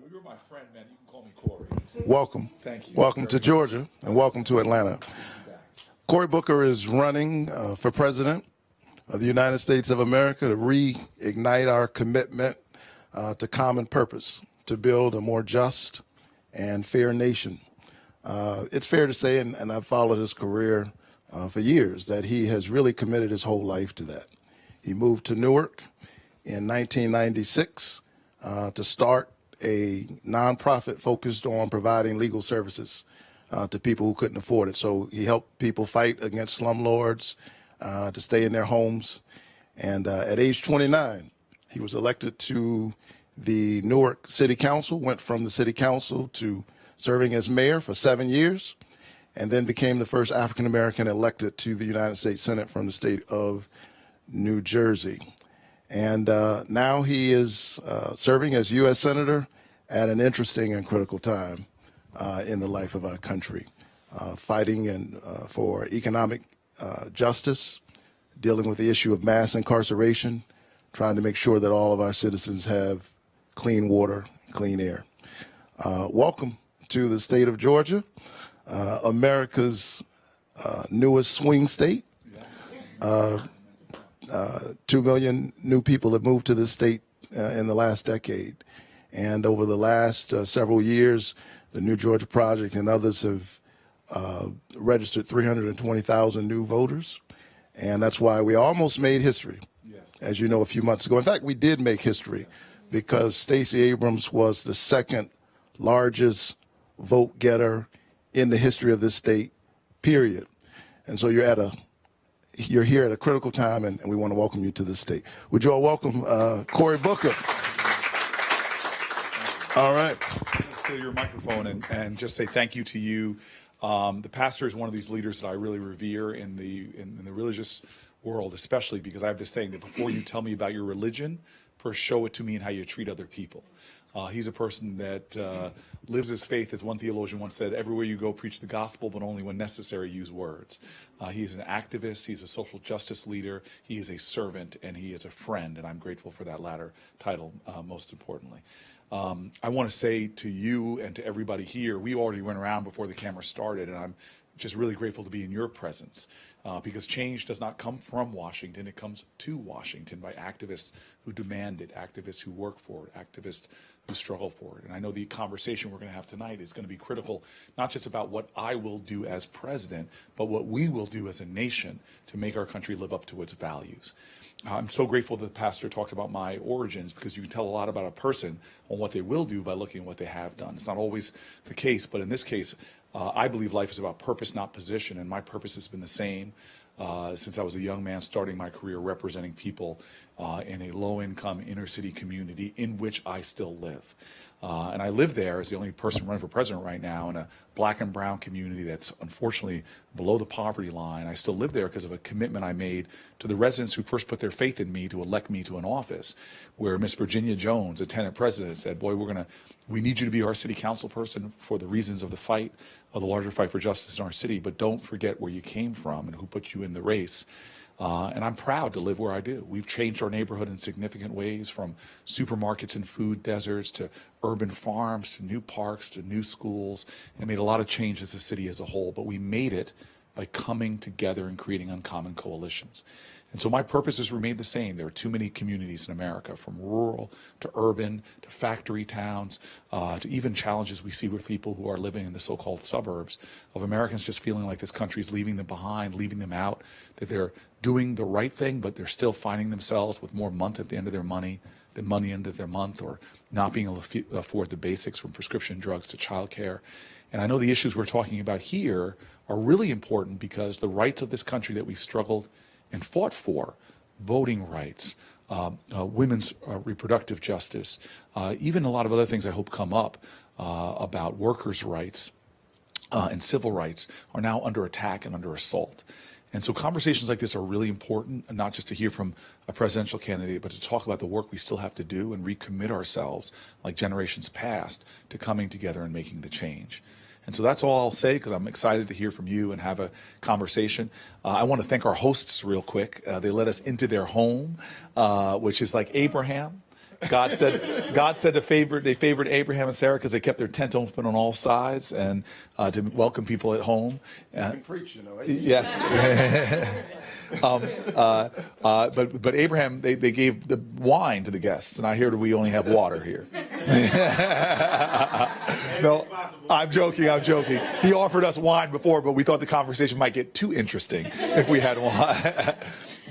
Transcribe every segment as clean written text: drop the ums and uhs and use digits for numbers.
You're my friend, man. You can call me Cory. Welcome. Thank you. Welcome to Georgia and welcome to Atlanta. Cory Booker is running for president of the United States of America to reignite our commitment to common purpose, to build a more just and fair nation. It's fair to say, and I've followed his career for years, that he has really committed his whole life to that. He moved to Newark in 1996 to start a nonprofit focused on providing legal services to people who couldn't afford it. So he helped people fight against slumlords to stay in their homes. And at age 29, he was elected to the Newark City Council, went from the City Council to serving as mayor for 7 years, and then became the first African-American elected to the United States Senate from the state of New Jersey. And now he is serving as U.S. Senator at an interesting and critical time in the life of our country, fighting for economic justice, dealing with the issue of mass incarceration, trying to make sure that all of our citizens have clean water, clean air. Welcome to the state of Georgia, America's newest swing state. 2 million new people have moved to this state in the last decade. And over the last several years, the New Georgia Project and others have registered 320,000 new voters. And that's why we almost made history, as you know, a few months ago. In fact, we did make history because Stacey Abrams was the second largest vote getter in the history of this state, period. And so you're here at a critical time, and we want to welcome you to this state. Would you all welcome Cory Booker? All right. Steal your microphone and just say thank you to you. The pastor is one of these leaders that I really revere in the religious world, especially because I have this saying that before you tell me about your religion, first show it to me in how you treat other people. He's a person that lives his faith, as one theologian once said, everywhere you go, preach the gospel, but only when necessary, use words. He is an activist, he's a social justice leader, he is a servant, and he is a friend, and I'm grateful for that latter title, most importantly. I want to say to you and to everybody here, we already went around before the camera started, and I'm just really grateful to be in your presence because change does not come from Washington, it comes to Washington by activists who demand it, activists who work for it, activists who struggle for it. And I know the conversation we're going to have tonight is going to be critical, not just about what I will do as president, but what we will do as a nation to make our country live up to its values. I'm so grateful that the pastor talked about my origins because you can tell a lot about a person on what they will do by looking at what they have done. It's not always the case, but in this case, I believe life is about purpose, not position, and my purpose has been the same since I was a young man starting my career representing people in a low-income inner-city community in which I still live. And I live there as the only person running for president right now in a black and brown community that's unfortunately below the poverty line. I still live there because of a commitment I made to the residents who first put their faith in me to elect me to an office, where Miss Virginia Jones, a tenant president, said, boy, we need you to be our city council person for the reasons of the fight, of the larger fight for justice in our city, but don't forget where you came from and who put you in the race. And I'm proud to live where I do. We've changed our neighborhood in significant ways, from supermarkets and food deserts to urban farms to new parks to new schools, and made a lot of change as a city as a whole. But we made it by coming together and creating uncommon coalitions. And so my purpose has remained the same. There are too many communities in America, from rural to urban to factory towns, to even challenges we see with people who are living in the so-called suburbs, of Americans just feeling like this country is leaving them behind, leaving them out, that they're doing the right thing, but they're still finding themselves with more month at the end of their money than money end of their month, or not being able to afford the basics from prescription drugs to childcare. And I know the issues we're talking about here are really important because the rights of this country that we struggled and fought for, voting rights, women's reproductive justice, even a lot of other things I hope come up about workers' rights and civil rights, are now under attack and under assault. And so conversations like this are really important, not just to hear from a presidential candidate, but to talk about the work we still have to do and recommit ourselves, like generations past, to coming together and making the change. And so that's all I'll say, because I'm excited to hear from you and have a conversation. I want to thank our hosts real quick. They let us into their home, which is like Abraham. God said they favored Abraham and Sarah because they kept their tent open on all sides and to welcome people at home. You can preach, you know. Yes. But Abraham, they gave the wine to the guests, and I hear that we only have water here. No, I'm joking. He offered us wine before, but we thought the conversation might get too interesting if we had wine.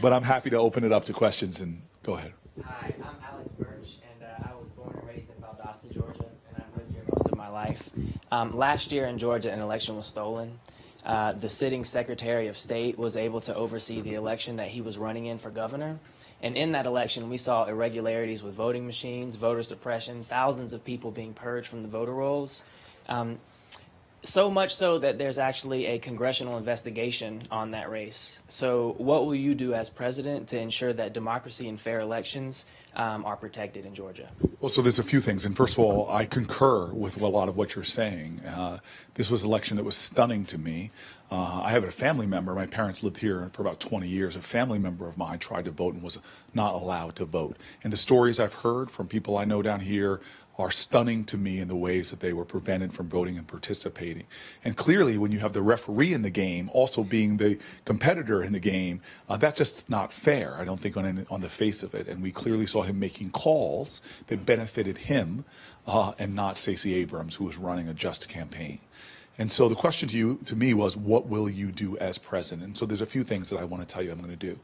But I'm happy to open it up to questions, and go ahead. Hi, I'm Alex Birch, and I was born and raised in Valdosta, Georgia, and I've lived here most of my life. Last year in Georgia, an election was stolen. The sitting Secretary of State was able to oversee the election that he was running in for governor. And in that election, we saw irregularities with voting machines, voter suppression, thousands of people being purged from the voter rolls. So much so that there's actually a congressional investigation on that race. So what will you do as president to ensure that democracy and fair elections are protected in Georgia? Well, so there's a few things. And first of all, I concur with a lot of what you're saying. This was an election that was stunning to me. I have a family member. My parents lived here for about 20 years. A family member of mine tried to vote and was not allowed to vote. And the stories I've heard from people I know down here are stunning to me in the ways that they were prevented from voting and participating. And clearly, when you have the referee in the game also being the competitor in the game, that's just not fair, I don't think, on the face of it. And we clearly saw him making calls that benefited him and not Stacey Abrams, who was running a just campaign. And so the question to me was, what will you do as president? And so there's a few things that I want to tell you I'm going to do.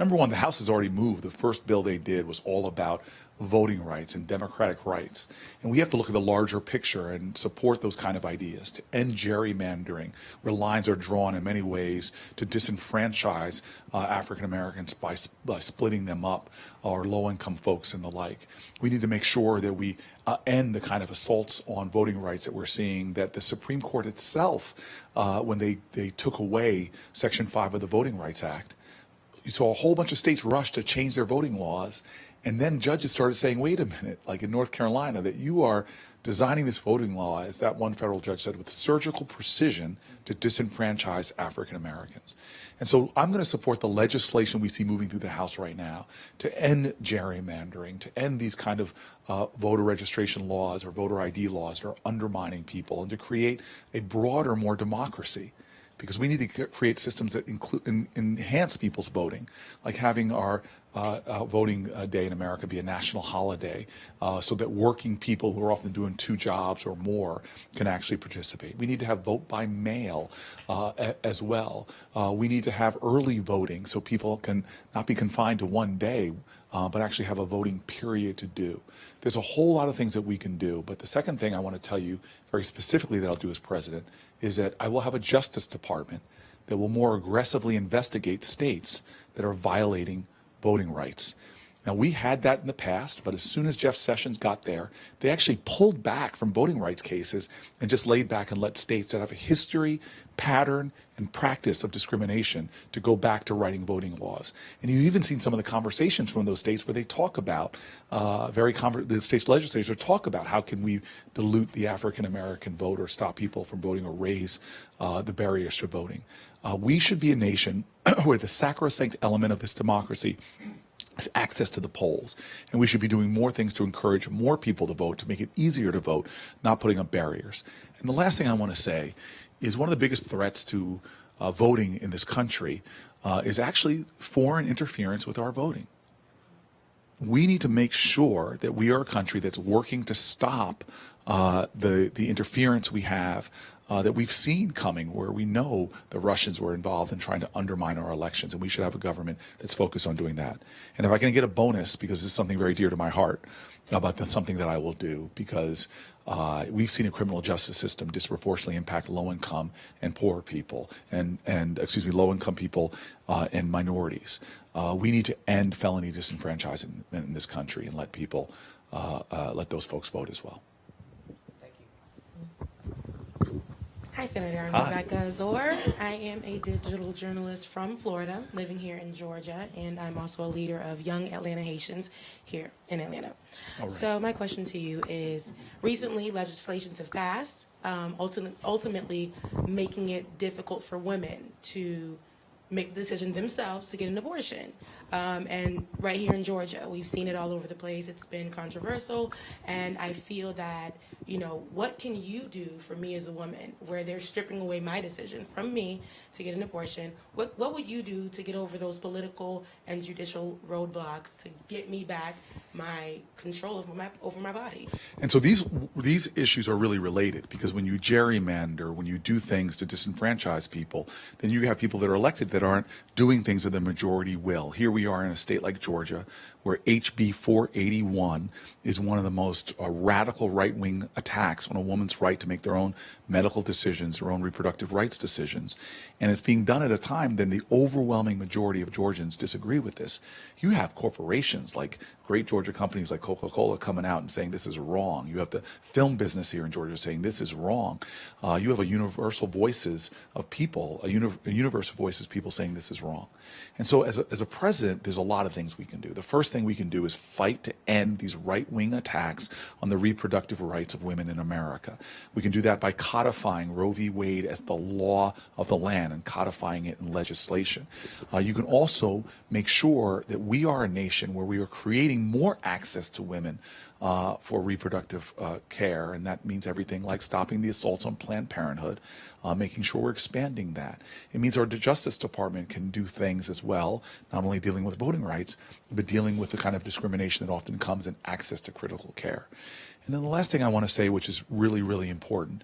Number one, the House has already moved. The first bill they did was all about voting rights and democratic rights. And we have to look at the larger picture and support those kind of ideas to end gerrymandering, where lines are drawn in many ways to disenfranchise African Americans by splitting them up, or low-income folks and the like. We need to make sure that we end the kind of assaults on voting rights that we're seeing, that the Supreme Court itself, when they took away Section 5 of the Voting Rights Act, you saw a whole bunch of states rush to change their voting laws. And then judges started saying, wait a minute, like in North Carolina, that you are designing this voting law, as that one federal judge said, with surgical precision to disenfranchise African Americans. And so I'm going to support the legislation we see moving through the House right now to end gerrymandering, to end these kind of voter registration laws or voter ID laws that are undermining people, and to create a broader, more democracy. Because we need to create systems that enhance people's voting, like having our voting day in America be a national holiday, so that working people who are often doing 2 jobs or more can actually participate. We need to have vote by mail as well. We need to have early voting so people can not be confined to one day, but actually have a voting period to do. There's a whole lot of things that we can do, but the second thing I want to tell you very specifically that I'll do as president is that I will have a Justice Department that will more aggressively investigate states that are violating voting rights. Now, we had that in the past, but as soon as Jeff Sessions got there, they actually pulled back from voting rights cases and just laid back and let states that have a history, pattern, and practice of discrimination to go back to writing voting laws. And you've even seen some of the conversations from those states where they talk about, the state's legislature talk about how can we dilute the African-American vote or stop people from voting or raise the barriers to voting. We should be a nation where the sacrosanct element of this democracy is access to the polls. And we should be doing more things to encourage more people to vote, to make it easier to vote, not putting up barriers. And the last thing I want to say is one of the biggest threats to voting in this country is actually foreign interference with our voting. We need to make sure that we are a country that's working to stop the interference we have that we've seen coming, where we know the Russians were involved in trying to undermine our elections, and we should have a government that's focused on doing that. And if I can get a bonus, because it's something very dear to my heart, about something that I will do, because we've seen a criminal justice system disproportionately impact low-income and poor people, and low-income people and minorities. We need to end felony disenfranchisement in this country and let people, let those folks vote as well. Thank you. Hi, Senator. I'm Rebecca Zor. I am a digital journalist from Florida, living here in Georgia, and I'm also a leader of Young Atlanta Haitians here in Atlanta. All right. So my question to you is, recently legislations have passed, ultimately making it difficult for women to make the decision themselves to get an abortion. And right here in Georgia, we've seen it all over the place. It's been controversial, and I feel that, what can you do for me as a woman where they're stripping away my decision from me to get an abortion? What would you do to get over those political and judicial roadblocks to get me back my control over my body? And so these issues are really related, because when you gerrymander, when you do things to disenfranchise people, then you have people that are elected that aren't doing things that the majority will. Here we are in a state like Georgia, where HB 481 is one of the most radical right-wing attacks on a woman's right to make their own medical decisions, their own reproductive rights decisions. And it's being done at a time when the overwhelming majority of Georgians disagree with this. You have corporations like great Georgia companies like Coca-Cola coming out and saying this is wrong. You have the film business here in Georgia saying this is wrong. You have a universal voices of people, a universe of voices, people saying this is wrong. And so as a president, there's a lot of things we can do. The first thing we can do is fight to end these right-wing attacks on the reproductive rights of women in America. We can do that by codifying Roe v. Wade as the law of the land and codifying it in legislation. You can also make sure that we are a nation where we are creating more access to women for reproductive care, and that means everything like stopping the assaults on Planned Parenthood, making sure we're expanding that. It means our Justice Department can do things as well, not only dealing with voting rights, but dealing with the kind of discrimination that often comes in access to critical care. And then the last thing I want to say, which is really, really important,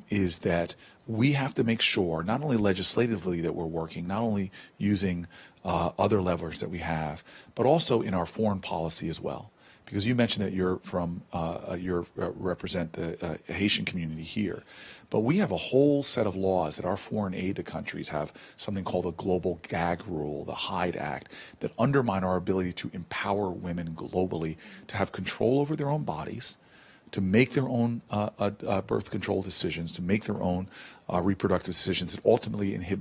is that we have to make sure, not only legislatively that we're working, not only using other levers that we have, but also in our foreign policy as well. Because you mentioned that you're from, represent the Haitian community here. But we have a whole set of laws that our foreign aid to countries have something called the Global Gag Rule, the Hyde Act, that undermine our ability to empower women globally to have control over their own bodies, to make their own birth control decisions, to make their own reproductive decisions that ultimately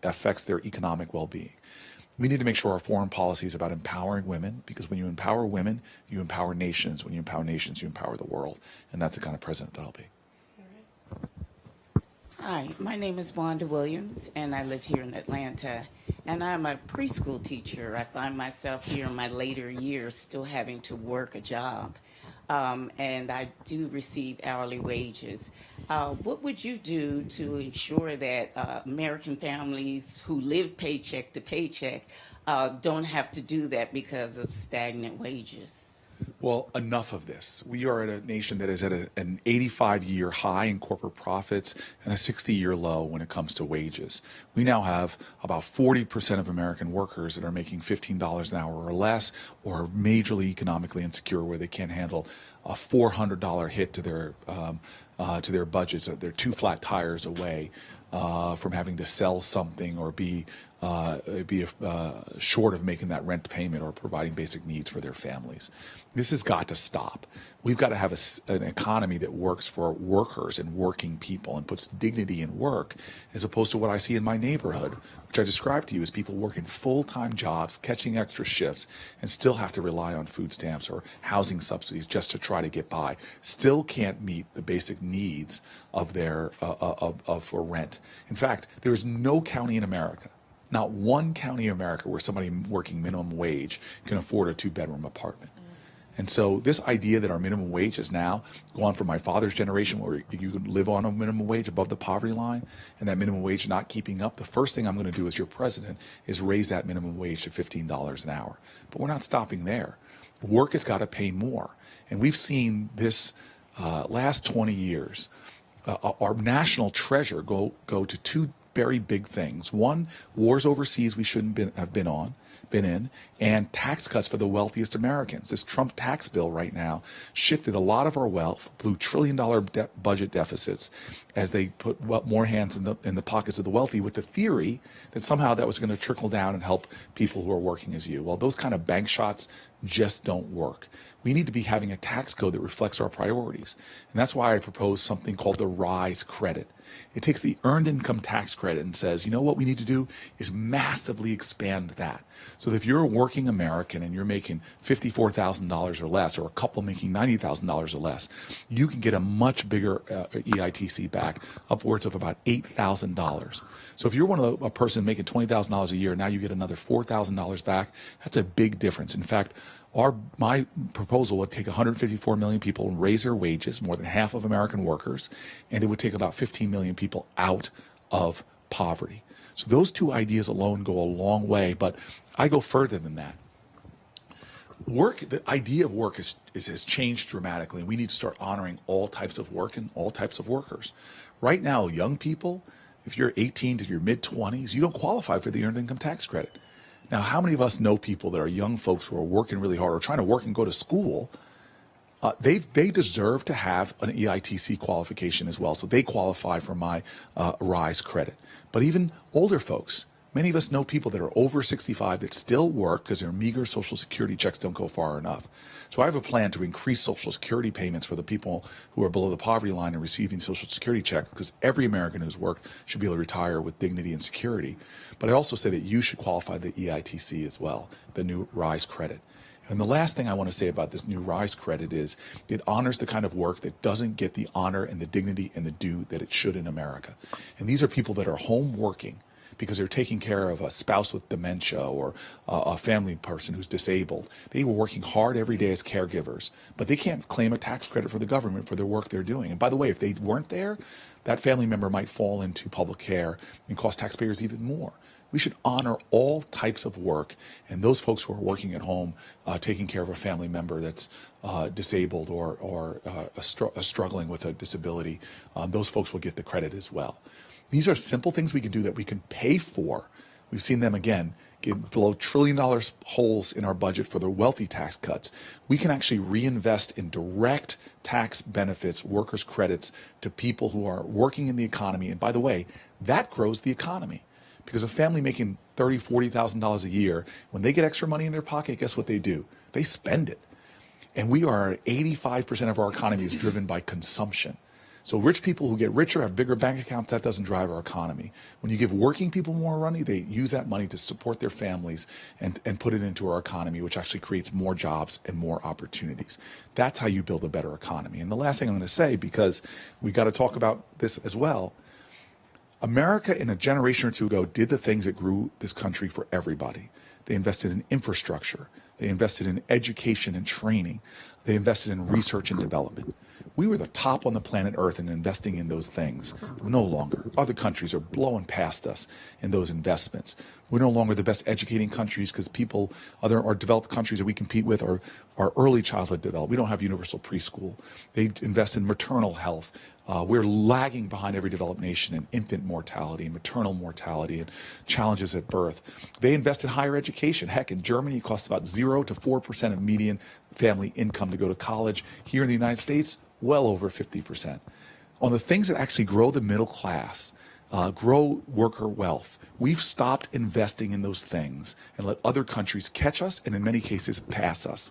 affects their economic well-being. We need to make sure our foreign policy is about empowering women, because when you empower women, you empower nations. When you empower nations, you empower the world. And that's the kind of president that I'll be. Hi, my name is Wanda Williams, and I live here in Atlanta. And I'm a preschool teacher. I find myself here in my later years still having to work a job. And I do receive hourly wages. What would you do to ensure that American families who live paycheck to paycheck don't have to do that because of stagnant wages? Well, enough of this. We are at a nation that is at an 85-year high in corporate profits and a 60-year low when it comes to wages. We now have about 40% of American workers that are making $15 an hour or less, or majorly economically insecure, where they can't handle a $400 hit to their budgets. They're two flat tires away from having to sell something or be short of making that rent payment or providing basic needs for their families. This has got to stop. We've got to have an economy that works for workers and working people and puts dignity in work, as opposed to what I see in my neighborhood, which I described to you as people working full-time jobs, catching extra shifts, and still have to rely on food stamps or housing subsidies just to try to get by. Still can't meet the basic needs of their for rent. In fact, there is no county in America, not one county in America, where somebody working minimum wage can afford a two-bedroom apartment. And so this idea that our minimum wage is now gone from my father's generation, where you can live on a minimum wage above the poverty line, and that minimum wage not keeping up, the first thing I'm going to do as your president is raise that minimum wage to $15 an hour. But we're not stopping there. Work has got to pay more. And we've seen this last 20 years, our national treasure go to two very big things. One, wars overseas we shouldn't have been in, and tax cuts for the wealthiest Americans. This Trump tax bill right now shifted a lot of our wealth, blew trillion-dollar budget deficits as they put more hands in the pockets of the wealthy, with the theory that somehow that was going to trickle down and help people who are working as you. Well, those kind of bank shots just don't work. We need to be having a tax code that reflects our priorities. And that's why I propose something called the RISE credit. It takes the earned income tax credit and says, you know what we need to do is massively expand that. So if you're a working American and you're making $54,000 or less, or a couple making $90,000 or less, you can get a much bigger EITC back, upwards of about $8,000. So if you're a person making $20,000 a year, now you get another $4,000 back. That's a big difference. In fact, my proposal would take 154 million people and raise their wages, more than half of American workers, and it would take about 15 million people out of poverty. So those two ideas alone go a long way, but I go further than that. The idea of work has changed dramatically, and we need to start honoring all types of work and all types of workers. Right now, young people, if you're 18 to your mid-20s, you don't qualify for the Earned Income Tax Credit. Now, how many of us know people that are young folks who are working really hard or trying to work and go to school? They deserve to have an EITC qualification as well, so they qualify for my RISE credit. But even older folks, many of us know people that are over 65 that still work because their meager Social Security checks don't go far enough. So I have a plan to increase Social Security payments for the people who are below the poverty line and receiving Social Security checks, because every American who's worked should be able to retire with dignity and security. But I also say that you should qualify the EITC as well, the new RISE credit. And the last thing I want to say about this new RISE credit is it honors the kind of work that doesn't get the honor and the dignity and the due that it should in America. And these are people that are home working because they're taking care of a spouse with dementia or a family person who's disabled. They were working hard every day as caregivers, but they can't claim a tax credit for the government for their work they're doing. And by the way, if they weren't there, that family member might fall into public care and cost taxpayers even more. We should honor all types of work, and those folks who are working at home, taking care of a family member that's disabled or struggling with a disability, those folks will get the credit as well. These are simple things we can do that we can pay for. We've seen them, again, blow $1 trillion holes in our budget for the wealthy tax cuts. We can actually reinvest in direct tax benefits, workers' credits to people who are working in the economy. And by the way, that grows the economy. Because a family making $30,000, $40,000 a year, when they get extra money in their pocket, guess what they do? They spend it. And 85% of our economy is driven by consumption. So rich people who get richer have bigger bank accounts. That doesn't drive our economy. When you give working people more money, they use that money to support their families and put it into our economy, which actually creates more jobs and more opportunities. That's how you build a better economy. And the last thing I'm going to say, because we got to talk about this as well, America in a generation or two ago did the things that grew this country for everybody. They invested in infrastructure. They invested in education and training. They invested in research and development. We were the top on the planet Earth in investing in those things. No longer. Other countries are blowing past us in those investments. We're no longer the best educating countries because other developed countries that we compete with are early childhood developed. We don't have universal preschool. They invest in maternal health. We're lagging behind every developed nation in infant mortality and maternal mortality and challenges at birth. They invest in higher education. Heck, in Germany, it costs about 0 to 4% of median family income to go to college. Here in the United States, well over 50%. On the things that actually grow the middle class, grow worker wealth, we've stopped investing in those things and let other countries catch us and in many cases pass us.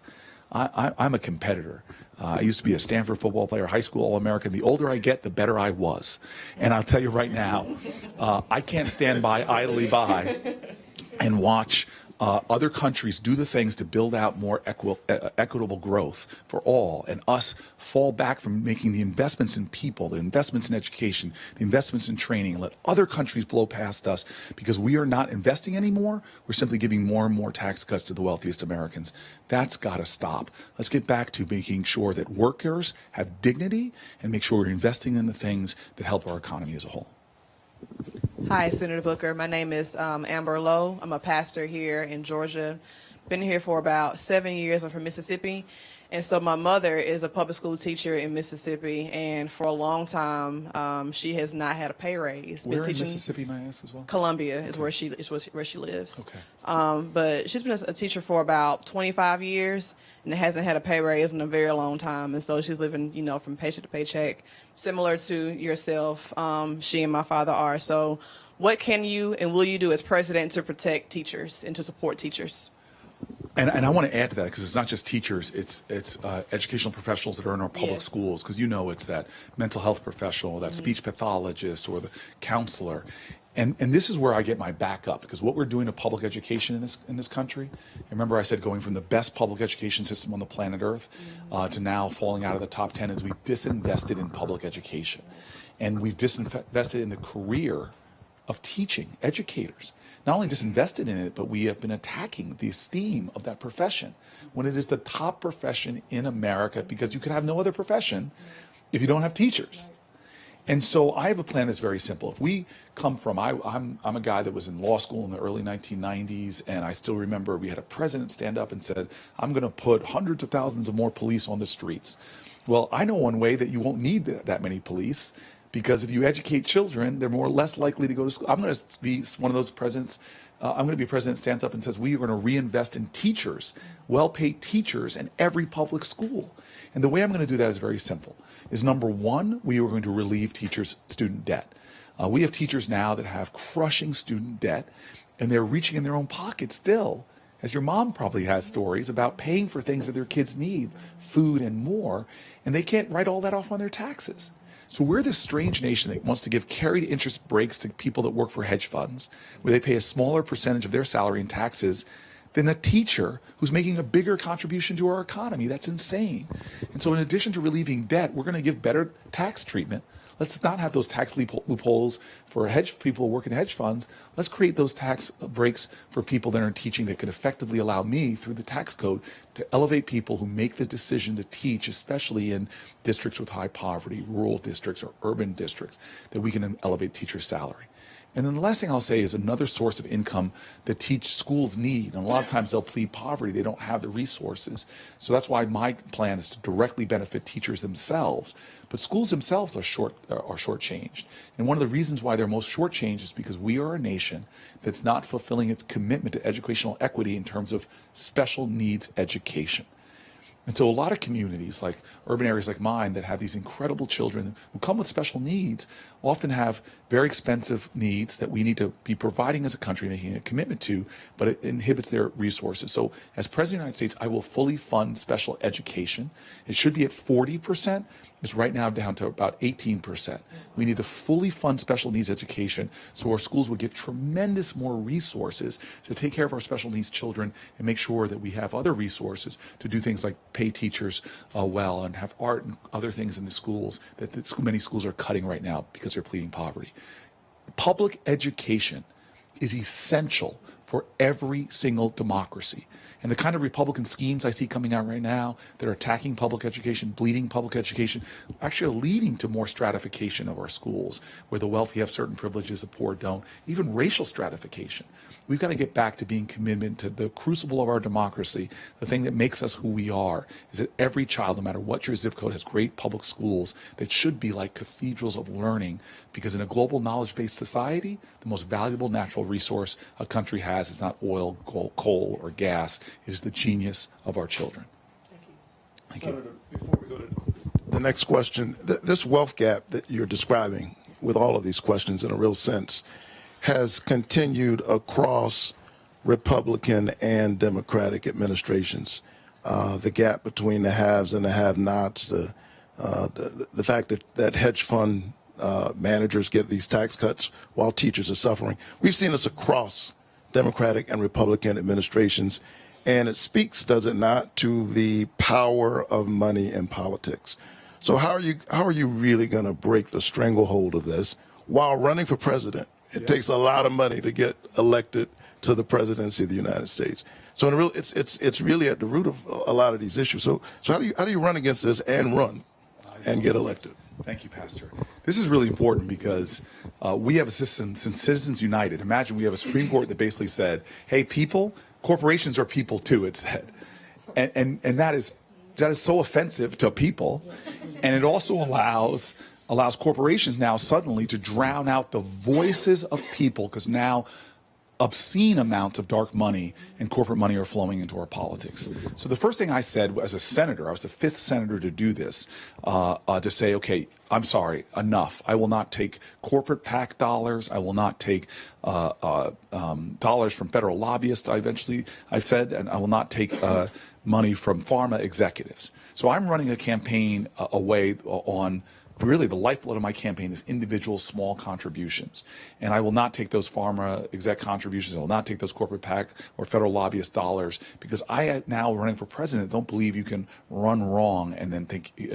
I'm a competitor. I used to be a Stanford football player, high school All-American. The older I get, the better I was. And I'll tell you right now, I can't stand idly by and watch other countries do the things to build out more equitable growth for all, and us fall back from making the investments in people, the investments in education, the investments in training, and let other countries blow past us because we are not investing anymore. We're simply giving more and more tax cuts to the wealthiest Americans. That's got to stop. Let's get back to making sure that workers have dignity and make sure we're investing in the things that help our economy as a whole. Hi, Senator Booker. My name is Amber Lowe. I'm a pastor here in Georgia. Been here for about 7 years. I'm from Mississippi. And so my mother is a public school teacher in Mississippi. And for a long time, she has not had a pay raise. Where in Mississippi, may I ask as well? Columbia is where she lives. Okay. But she's been a teacher for about 25 years and hasn't had a pay raise in a very long time. And so she's living, from paycheck to paycheck, similar to yourself. She and my father are. So what can you and will you do as president to protect teachers and to support teachers? And I want to add to that, because it's not just teachers, it's educational professionals that are in our public schools, because it's that mental health professional, that speech pathologist, or the counselor. And this is where I get my back up, because what we're doing to public education in this country, remember I said going from the best public education system on the planet Earth to now falling out of the top 10, is we've disinvested in public education. And we've disinvested in the career of teaching educators. Not only disinvested in it, but we have been attacking the esteem of that profession when it is the top profession in America, because you could have no other profession if you don't have teachers. And so I have a plan that's very simple. If we come from, I'm a guy that was in law school in the early 1990s, and I still remember we had a president stand up and said, I'm going to put hundreds of thousands of more police on the streets. Well, I know one way that you won't need that many police, because if you educate children, they're less likely to go to school. I'm going to be one of those presidents. I'm going to be a president that stands up and says, we are going to reinvest in teachers, well-paid teachers in every public school. And the way I'm going to do that is very simple. Is number one, we are going to relieve teachers' student debt. We have teachers now that have crushing student debt, and they're reaching in their own pocket still, as your mom probably has stories about paying for things that their kids need, food and more, and they can't write all that off on their taxes. So we're this strange nation that wants to give carried interest breaks to people that work for hedge funds, where they pay a smaller percentage of their salary in taxes than a teacher who's making a bigger contribution to our economy. That's insane. And so in addition to relieving debt, we're going to give better tax treatment. Let's not have those tax loopholes for people who work in hedge funds. Let's create those tax breaks for people that are in teaching that can effectively allow me, through the tax code, to elevate people who make the decision to teach, especially in districts with high poverty, rural districts or urban districts, that we can elevate teacher salary. And then the last thing I'll say is another source of income that schools need. And a lot of times they'll plead poverty. They don't have the resources. So that's why my plan is to directly benefit teachers themselves. But schools themselves are shortchanged. And one of the reasons why they're most shortchanged is because we are a nation that's not fulfilling its commitment to educational equity in terms of special needs education. And so a lot of communities, like urban areas like mine, that have these incredible children who come with special needs, often have very expensive needs that we need to be providing as a country, making a commitment to, but it inhibits their resources. So as President of the United States, I will fully fund special education. It should be at 40%. It's right now down to about 18%. We need to fully fund special needs education so our schools will get tremendous more resources to take care of our special needs children and make sure that we have other resources to do things like pay teachers well and have art and other things in the schools that many schools are cutting right now because they're pleading poverty. Public education is essential for every single democracy. And the kind of Republican schemes I see coming out right now that are attacking public education, bleeding public education, actually are leading to more stratification of our schools, where the wealthy have certain privileges, the poor don't, even racial stratification. We've got to get back to being committed to the crucible of our democracy. The thing that makes us who we are is that every child, no matter what your zip code, has great public schools that should be like cathedrals of learning, because in a global knowledge-based society, the most valuable natural resource a country has is not oil, coal, or gas. It is the genius of our children. Thank you. Senator, before we go to the next question, this wealth gap that you're describing with all of these questions in a real sense has continued across Republican and Democratic administrations. The gap between the haves and the have-nots, the fact that hedge fund managers get these tax cuts while teachers are suffering. We've seen this across Democratic and Republican administrations, and it speaks, does it not, to the power of money in politics. So how are you really going to break the stranglehold of this while running for president? It takes a lot of money to get elected to the presidency of the United States. So it's really at the root of a lot of these issues. So how do you run against this and run and get elected? Thank you, Pastor. This is really important because we have a system since Citizens United. Imagine we have a Supreme Court that basically said, hey, corporations are people too, it said. And that is so offensive to people. And it also allows corporations now suddenly to drown out the voices of people, because now obscene amounts of dark money and corporate money are flowing into our politics. So the first thing I said as a senator, I was the 5th senator to do this, to say, okay, I'm sorry, enough. I will not take corporate PAC dollars. I will not take dollars from federal lobbyists, I've said, and I will not take money from pharma executives. So I'm running a campaign away on really the lifeblood of my campaign is individual small contributions. And I will not take those pharma exec contributions. I will not take those corporate PAC or federal lobbyist dollars, because I now running for president don't believe you can run wrong and then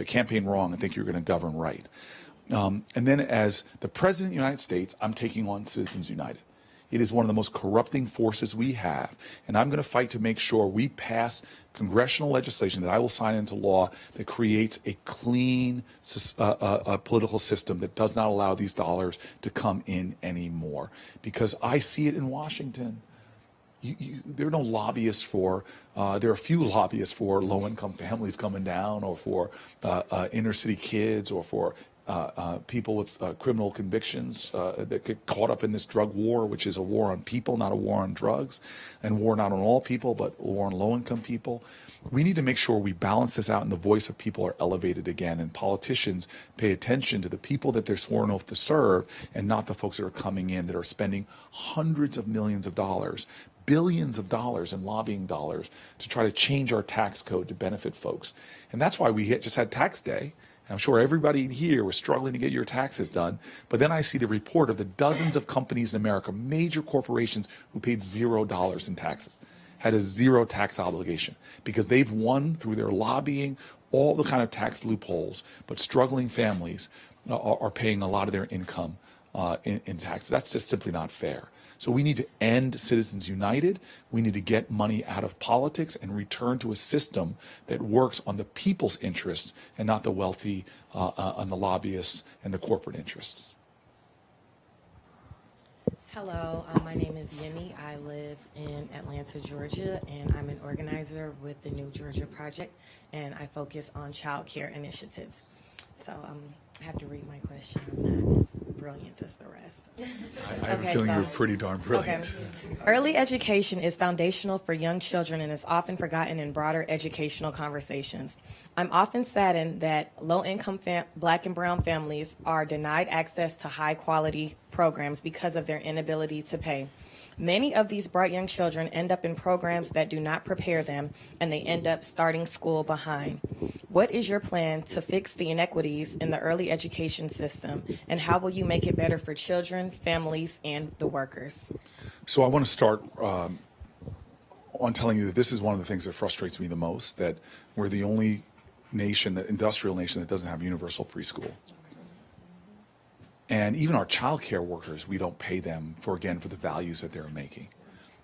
campaign wrong and think you're going to govern right. And then as the president of the United States, I'm taking on Citizens United. It is one of the most corrupting forces we have, and I'm going to fight to make sure we pass congressional legislation that I will sign into law that creates a clean political system that does not allow these dollars to come in anymore. Because I see it in Washington. There are no lobbyists for, there are a few lobbyists for low-income families coming down, or for inner city kids, or for people with criminal convictions that get caught up in this drug war, which is a war on people, not a war on drugs, and war not on all people, but a war on low-income people. We need to make sure we balance this out and the voice of people are elevated again, and politicians pay attention to the people that they're sworn oath to serve, and not the folks that are coming in that are spending hundreds of millions of dollars, billions of dollars in lobbying dollars to try to change our tax code to benefit folks. And that's why we just had tax day. I'm sure everybody here was struggling to get your taxes done. But then I see the report of the dozens of companies in America, major corporations, who paid $0 in taxes, had a zero tax obligation, because they've won through their lobbying all the kind of tax loopholes. But struggling families are paying a lot of their income in taxes. That's just simply not fair. So we need to end Citizens United. We need to get money out of politics and return to a system that works on the people's interests and not the wealthy, on the lobbyists and the corporate interests. Hello, my name is Yemi. I live in Atlanta, Georgia, and I'm an organizer with the New Georgia Project, and I focus on child care initiatives. So I have to read my question. I'm not as brilliant as the rest. I have a feeling you're pretty darn brilliant. Okay. Early education is foundational for young children and is often forgotten in broader educational conversations. I'm often saddened that low-income Black and brown families are denied access to high-quality programs because of their inability to pay. Many of these bright young children end up in programs that do not prepare them, and they end up starting school behind. What is your plan to fix the inequities in the early education system, and how will you make it better for children, families, and the workers? So I want to start on telling you that this is one of the things that frustrates me the most, that we're the only nation, the industrial nation, that doesn't have universal preschool. And even our child care workers, we don't pay them for the values that they're making.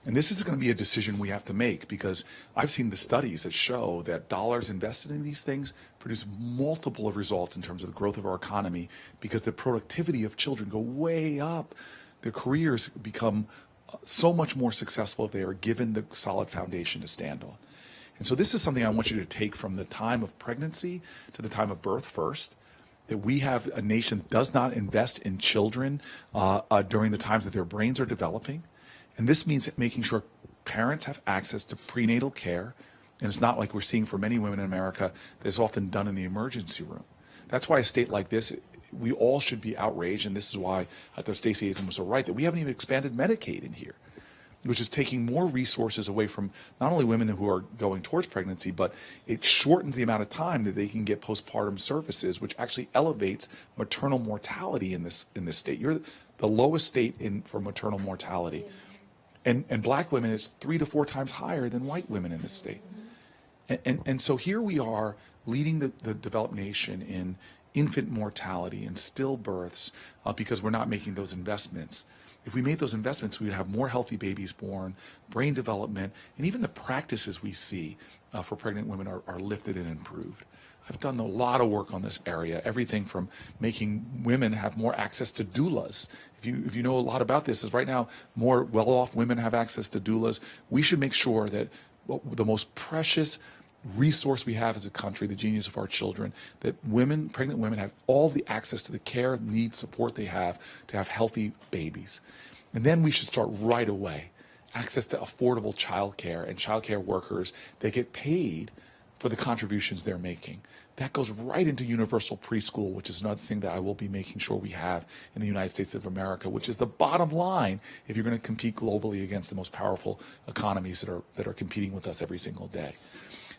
And this is going to be a decision we have to make, because I've seen the studies that show that dollars invested in these things produce multiple of results in terms of the growth of our economy, because the productivity of children go way up. Their careers become so much more successful if they are given the solid foundation to stand on. And so this is something I want you to take from the time of pregnancy to the time of birth first, that we have a nation that does not invest in children during the times that their brains are developing. And this means making sure parents have access to prenatal care. And it's not like we're seeing for many women in America that it's often done in the emergency room. That's why a state like this, we all should be outraged. And this is why I thought Stacey Abrams was so right, that we haven't even expanded Medicaid in here, which is taking more resources away from not only women who are going towards pregnancy, but it shortens the amount of time that they can get postpartum services, which actually elevates maternal mortality in this state. You're the lowest state for maternal mortality. And Black women is 3 to 4 times higher than white women in this state. And so here we are leading the developed nation in infant mortality and stillbirths because we're not making those investments. If we made those investments, we would have more healthy babies born, brain development, and even the practices we see for pregnant women are lifted and improved. I've done a lot of work on this area, everything from making women have more access to doulas. If you know a lot about this, is right now more well-off women have access to doulas. We should make sure that the most precious resource we have as a country, the genius of our children, that pregnant women have all the access to the care, need, support they have to have healthy babies. And then we should start right away. Access to affordable childcare and childcare workers that get paid for the contributions they're making. That goes right into universal preschool, which is another thing that I will be making sure we have in the United States of America, which is the bottom line if you're going to compete globally against the most powerful economies that are competing with us every single day.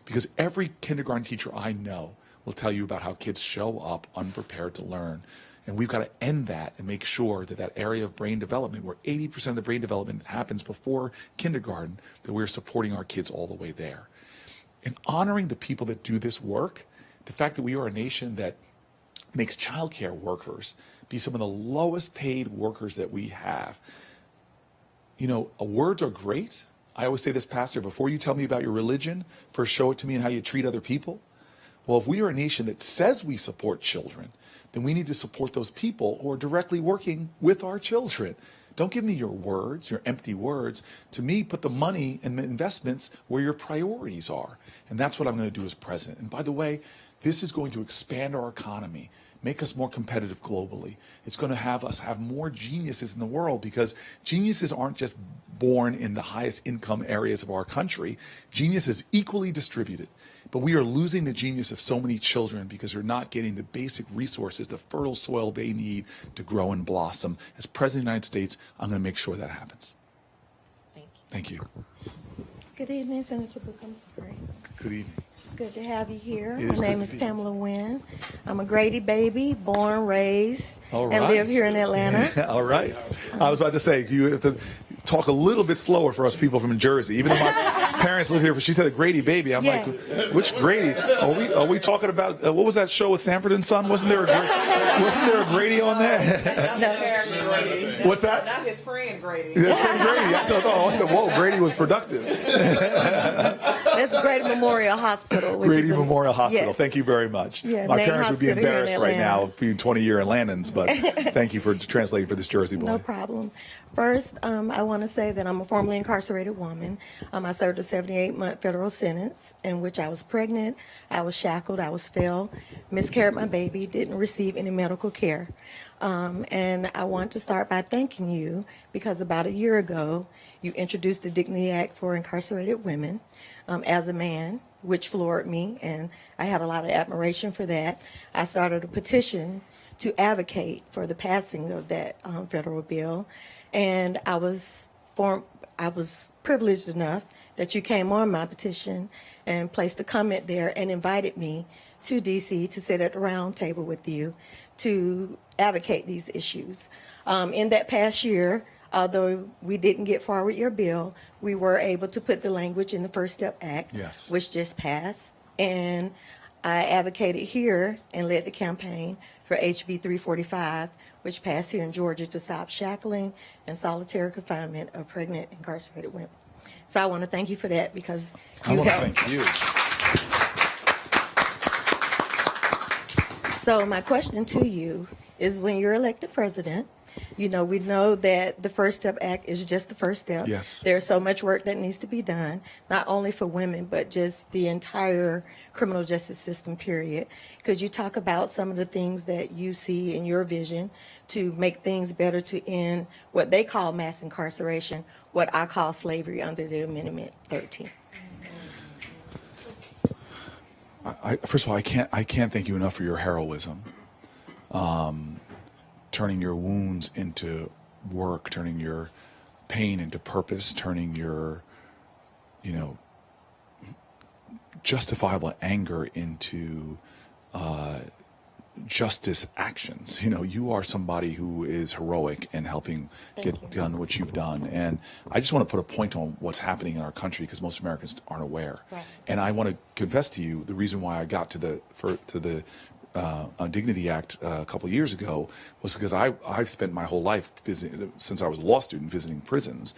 Because every kindergarten teacher I know will tell you about how kids show up unprepared to learn. And we've got to end that and make sure that that area of brain development, where 80% of the brain development happens before kindergarten, that we're supporting our kids all the way there. And honoring the people that do this work, the fact that we are a nation that makes childcare workers be some of the lowest paid workers that we have. You know, words are great. I always say this, Pastor, before you tell me about your religion, first show it to me and how you treat other people. Well, if we are a nation that says we support children, then we need to support those people who are directly working with our children. Don't give me your words, your empty words. To me, put the money and the investments where your priorities are. And that's what I'm going to do as president. And by the way, this is going to expand our economy, make us more competitive globally. It's going to have us have more geniuses in the world, because geniuses aren't just born in the highest income areas of our country. Genius is equally distributed. But we are losing the genius of so many children because they're not getting the basic resources, the fertile soil they need to grow and blossom. As President of the United States, I'm going to make sure that happens. Thank you. Thank you. Good evening, Senator Booker. I'm sorry. Good evening. It's good to have you here. It My is name good is to be here. Pamela Wynn. I'm a Grady baby, born, raised, All and right. live here in Atlanta. All right. I was about to say, you have to talk a little bit slower for us people from Jersey. Even though my parents live here, she said a Grady baby. I'm Yes. like, which Grady? Are we talking about, what was that show with Sanford and Son? Wasn't there a Grady on there? What's that? Not his friend Grady. That's from Grady. I said, whoa, Grady was productive. It's Grady Memorial Hospital. Which Grady is Memorial Hospital. Yes. Thank you very much. Yeah, my main parents would be hospital here in embarrassed right now Atlanta. being 20-year Atlantans, but thank you for translating for this Jersey boy. No problem. First, I want to say that I'm a formerly incarcerated woman. I served a 78-month federal sentence in which I was pregnant, I was shackled, I was failed, miscarried my baby, didn't receive any medical care. And I want to start by thanking you because about a year ago, you introduced the Dignity Act for incarcerated women as a man, which floored me, and I had a lot of admiration for that. I started a petition to advocate for the passing of that federal bill, and I was privileged enough that you came on my petition and placed a comment there and invited me to DC to sit at the round table with you to advocate these issues. In that past year, although we didn't get far with your bill, we were able to put the language in the First Step Act, Yes. which just passed. And I advocated here and led the campaign for HB 345, which passed here in Georgia to stop shackling and solitary confinement of pregnant incarcerated women. So I want to thank you for that because I you want to helped. thank you. So my question to you is, when you're elected president, you know, we know that the First Step Act is just the first step. Yes. There's so much work that needs to be done, not only for women, but just the entire criminal justice system, period. Could you talk about some of the things that you see in your vision to make things better, to end what they call mass incarceration, what I call slavery under the Amendment 13? First of all, I can't thank you enough for your heroism. Turning your wounds into work, turning your pain into purpose, turning your, justifiable anger into justice actions. You are somebody who is heroic in helping get done what you've done. And I just want to put a point on what's happening in our country because most Americans aren't aware. Right. And I want to confess to you the reason why I got to the Dignity Act a couple of years ago was because I've spent my whole life visiting, since I was a law student, visiting prisons,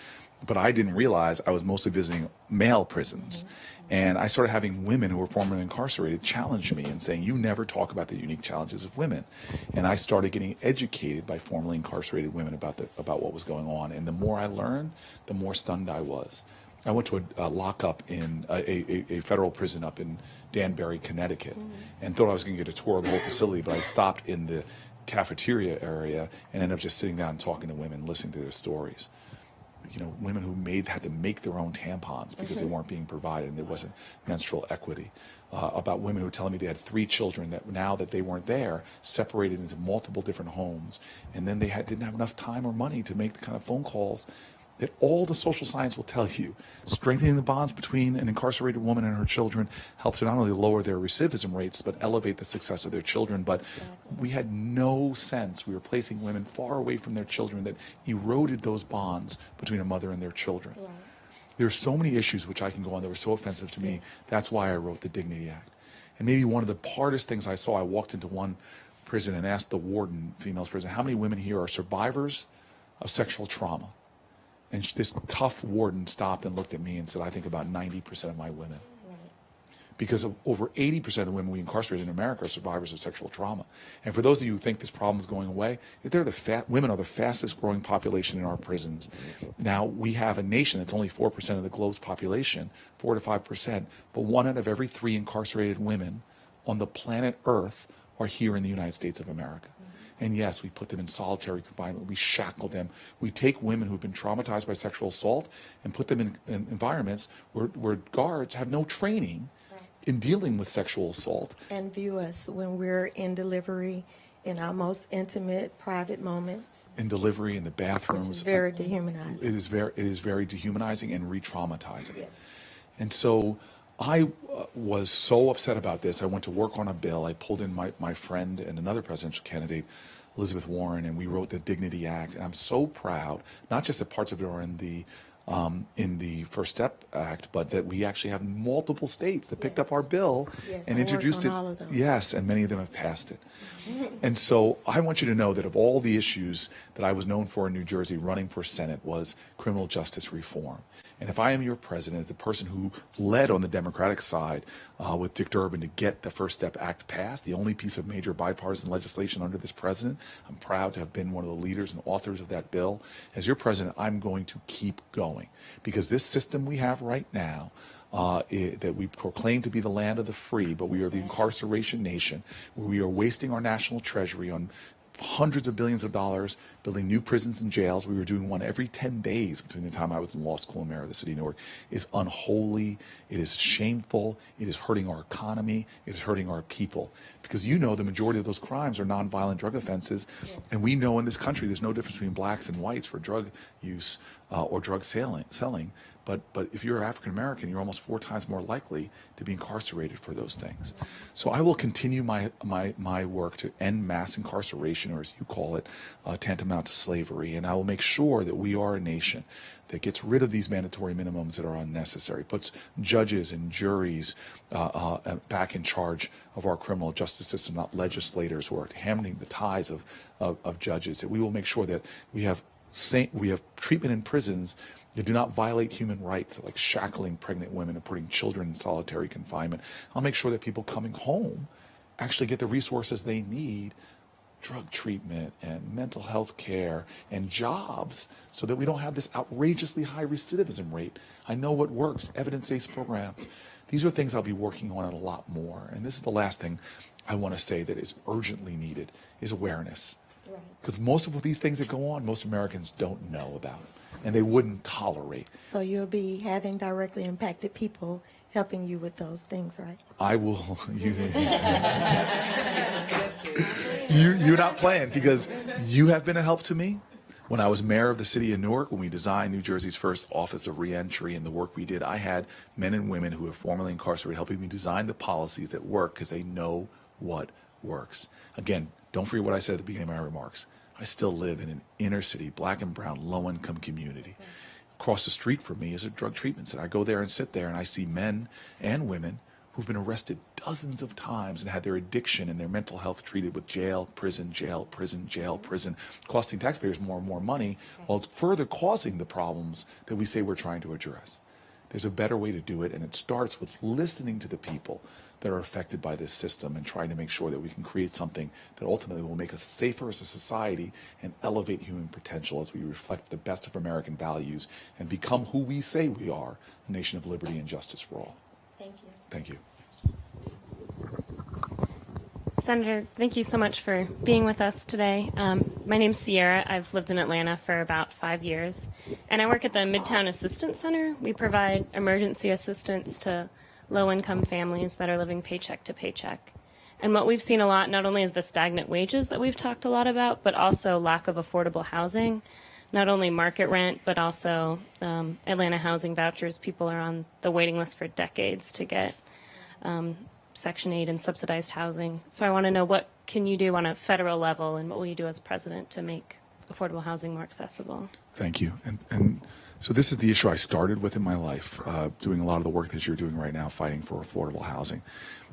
but I didn't realize I was mostly visiting male prisons. Mm-hmm. And I started having women who were formerly incarcerated challenge me and saying, you never talk about the unique challenges of women. And I started getting educated by formerly incarcerated women about what was going on. And the more I learned, the more stunned I was. I went to a lockup in a federal prison up in Danbury, Connecticut, and thought I was going to get a tour of the whole facility, but I stopped in the cafeteria area and ended up just sitting down and talking to women, listening to their stories. Women who had to make their own tampons because they weren't being provided and there wasn't menstrual equity. About women who were telling me they had 3 children that now that they weren't there, separated into multiple different homes, and then they didn't have enough time or money to make the kind of phone calls that all the social science will tell you. Strengthening the bonds between an incarcerated woman and her children helps to not only lower their recidivism rates, but elevate the success of their children. But we had no sense we were placing women far away from their children that eroded those bonds between a mother and their children. Right. There are so many issues which I can go on that were so offensive to me. That's why I wrote the Dignity Act. And maybe one of the hardest things I saw, I walked into one prison and asked the warden, female prison, how many women here are survivors of sexual trauma? And this tough warden stopped and looked at me and said, I think about 90% of my women. Right. Because of over 80% of the women we incarcerate in America are survivors of sexual trauma. And for those of you who think this problem is going away, women are the fastest growing population in our prisons. Now, we have a nation that's only 4% of the globe's population, 4 to 5%, but 1 out of every 3 incarcerated women on the planet Earth are here in the United States of America. And yes, we put them in solitary confinement. We shackle them. We take women who've been traumatized by sexual assault and put them in environments where guards have no training in dealing with sexual assault. And view us when we're in delivery, in our most intimate, private moments. In delivery, in the bathrooms. Which is very dehumanizing. It is very dehumanizing and re-traumatizing. Yes. And so I was so upset about this. I went to work on a bill. I pulled in my friend and another presidential candidate, Elizabeth Warren, and we wrote the Dignity Act. And I'm so proud, not just that parts of it are in the First Step Act, but that we actually have multiple states that picked up our bill and introduced it. All of them. Yes, and many of them have passed it. And so I want you to know that of all the issues that I was known for in New Jersey running for Senate was criminal justice reform. And if I am your president, as the person who led on the Democratic side with Dick Durbin to get the First Step Act passed, the only piece of major bipartisan legislation under this president, I'm proud to have been one of the leaders and authors of that bill. As your president, I'm going to keep going because this system we have right now, that we proclaim to be the land of the free, but we are the incarceration nation, where we are wasting our national treasury on hundreds of billions of dollars building new prisons and jails. We were doing one every 10 days between the time I was in law school and mayor of the city of Newark. Is unholy. It is shameful. It is hurting our economy. It is hurting our people. Because you know the majority of those crimes are nonviolent drug offenses. Yes. And we know in this country there's no difference between blacks and whites for drug use or drug selling. But if you're African American, you're almost 4 times more likely to be incarcerated for those things. So I will continue my work to end mass incarceration, or as you call it, tantamount to slavery. And I will make sure that we are a nation that gets rid of these mandatory minimums that are unnecessary, puts judges and juries back in charge of our criminal justice system, not legislators who are hammering the ties of judges. That we will make sure that we have treatment in prisons that do not violate human rights, like shackling pregnant women and putting children in solitary confinement. I'll make sure that people coming home actually get the resources they need, drug treatment and mental health care and jobs, so that we don't have this outrageously high recidivism rate. I know what works, evidence-based programs. These are things I'll be working on a lot more. And this is the last thing I want to say that is urgently needed, is awareness. Because most of these things that go on, most Americans don't know about it, and they wouldn't tolerate. So you'll be having directly impacted people helping you with those things, right? I will. You're not playing, because you have been a help to me. When I was mayor of the city of Newark, when we designed New Jersey's first Office of Reentry and the work we did, I had men and women who were formerly incarcerated helping me design the policies that work, because they know what works. Again, don't forget what I said at the beginning of my remarks. I still live in an inner city, black and brown, low-income community. Across the street from me is a drug treatment center. I go there and sit there, and I see men and women who've been arrested dozens of times and had their addiction and their mental health treated with jail, prison, jail, prison, jail, prison, costing taxpayers more and more money, while further causing the problems that we say we're trying to address. There's a better way to do it, and it starts with listening to the people that are affected by this system and trying to make sure that we can create something that ultimately will make us safer as a society and elevate human potential as we reflect the best of American values and become who we say we are, a nation of liberty and justice for all. Thank you. Thank you. Senator, thank you so much for being with us today. My name's Sierra. I've lived in Atlanta for about 5 years, and I work at the Midtown Assistance Center. We provide emergency assistance to low-income families that are living paycheck to paycheck. And what we've seen a lot, not only is the stagnant wages that we've talked a lot about, but also lack of affordable housing. not only market rent, but also Atlanta housing vouchers. People are on the waiting list for decades to get Section 8 and subsidized housing. So I want to know, what can you do on a federal level, and what will you do as president to make affordable housing more accessible? Thank you. And so this is the issue I started with in my life, doing a lot of the work that you're doing right now, fighting for affordable housing.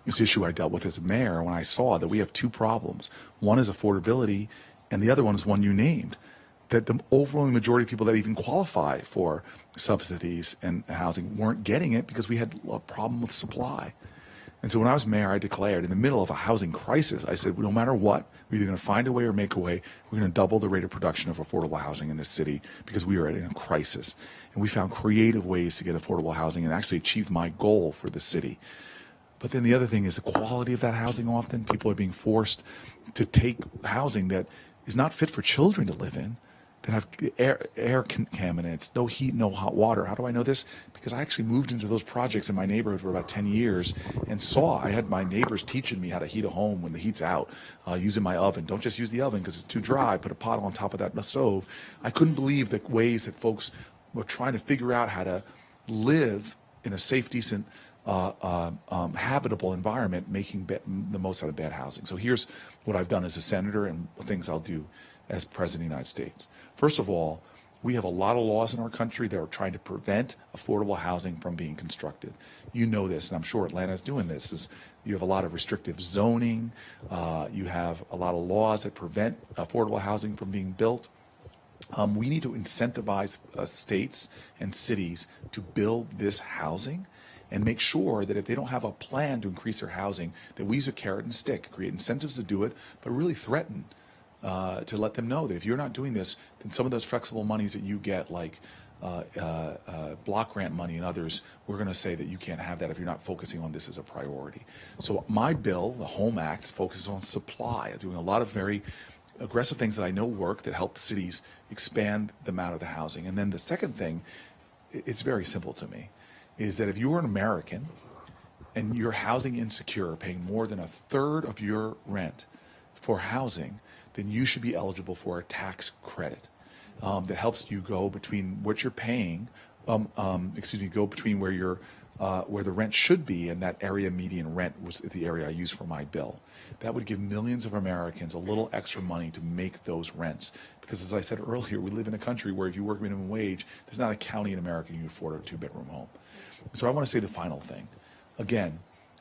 This issue I dealt with as mayor when I saw that we have two problems. One is affordability, and the other one is one you named, that the overwhelming majority of people that even qualify for subsidies and housing weren't getting it because we had a problem with supply. And so when I was mayor, I declared in the middle of a housing crisis, I said, no matter what, we're either going to find a way or make a way. We're going to double the rate of production of affordable housing in this city because we are in a crisis. And we found creative ways to get affordable housing and actually achieved my goal for the city. But then the other thing is the quality of that housing. Often people are being forced to take housing that is not fit for children to live in, that have air contaminants, no heat, no hot water. How do I know this? Because I actually moved into those projects in my neighborhood for about 10 years and I had my neighbors teaching me how to heat a home when the heat's out, using my oven. Don't just use the oven because it's too dry. Put a pot on top of that stove. I couldn't believe the ways that folks were trying to figure out how to live in a safe, decent, habitable environment, making the most out of bad housing. So here's what I've done as a senator and things I'll do as president of the United States. First of all, we have a lot of laws in our country that are trying to prevent affordable housing from being constructed. You know this, and I'm sure Atlanta's doing this. You have a lot of restrictive zoning. You have a lot of laws that prevent affordable housing from being built. We need to incentivize states and cities to build this housing and make sure that if they don't have a plan to increase their housing, that we use a carrot and stick, create incentives to do it, but really threaten to let them know that if you're not doing this, then some of those flexible monies that you get, like block grant money and others, we're going to say that you can't have that if you're not focusing on this as a priority. So my bill, the Home Act, focuses on supply, doing a lot of very aggressive things that I know work that help cities expand the amount of the housing. And then the second thing, it's very simple to me, is that if you're an American and you're housing insecure, paying more than a third of your rent for housing, then you should be eligible for a tax credit that helps you go between what you're paying, go between where the rent should be and that area median rent was the area I used for my bill. That would give millions of Americans a little extra money to make those rents. Because as I said earlier, we live in a country where if you work minimum wage, there's not a county in America you can afford a 2-bedroom home. So I want to say the final thing. Again,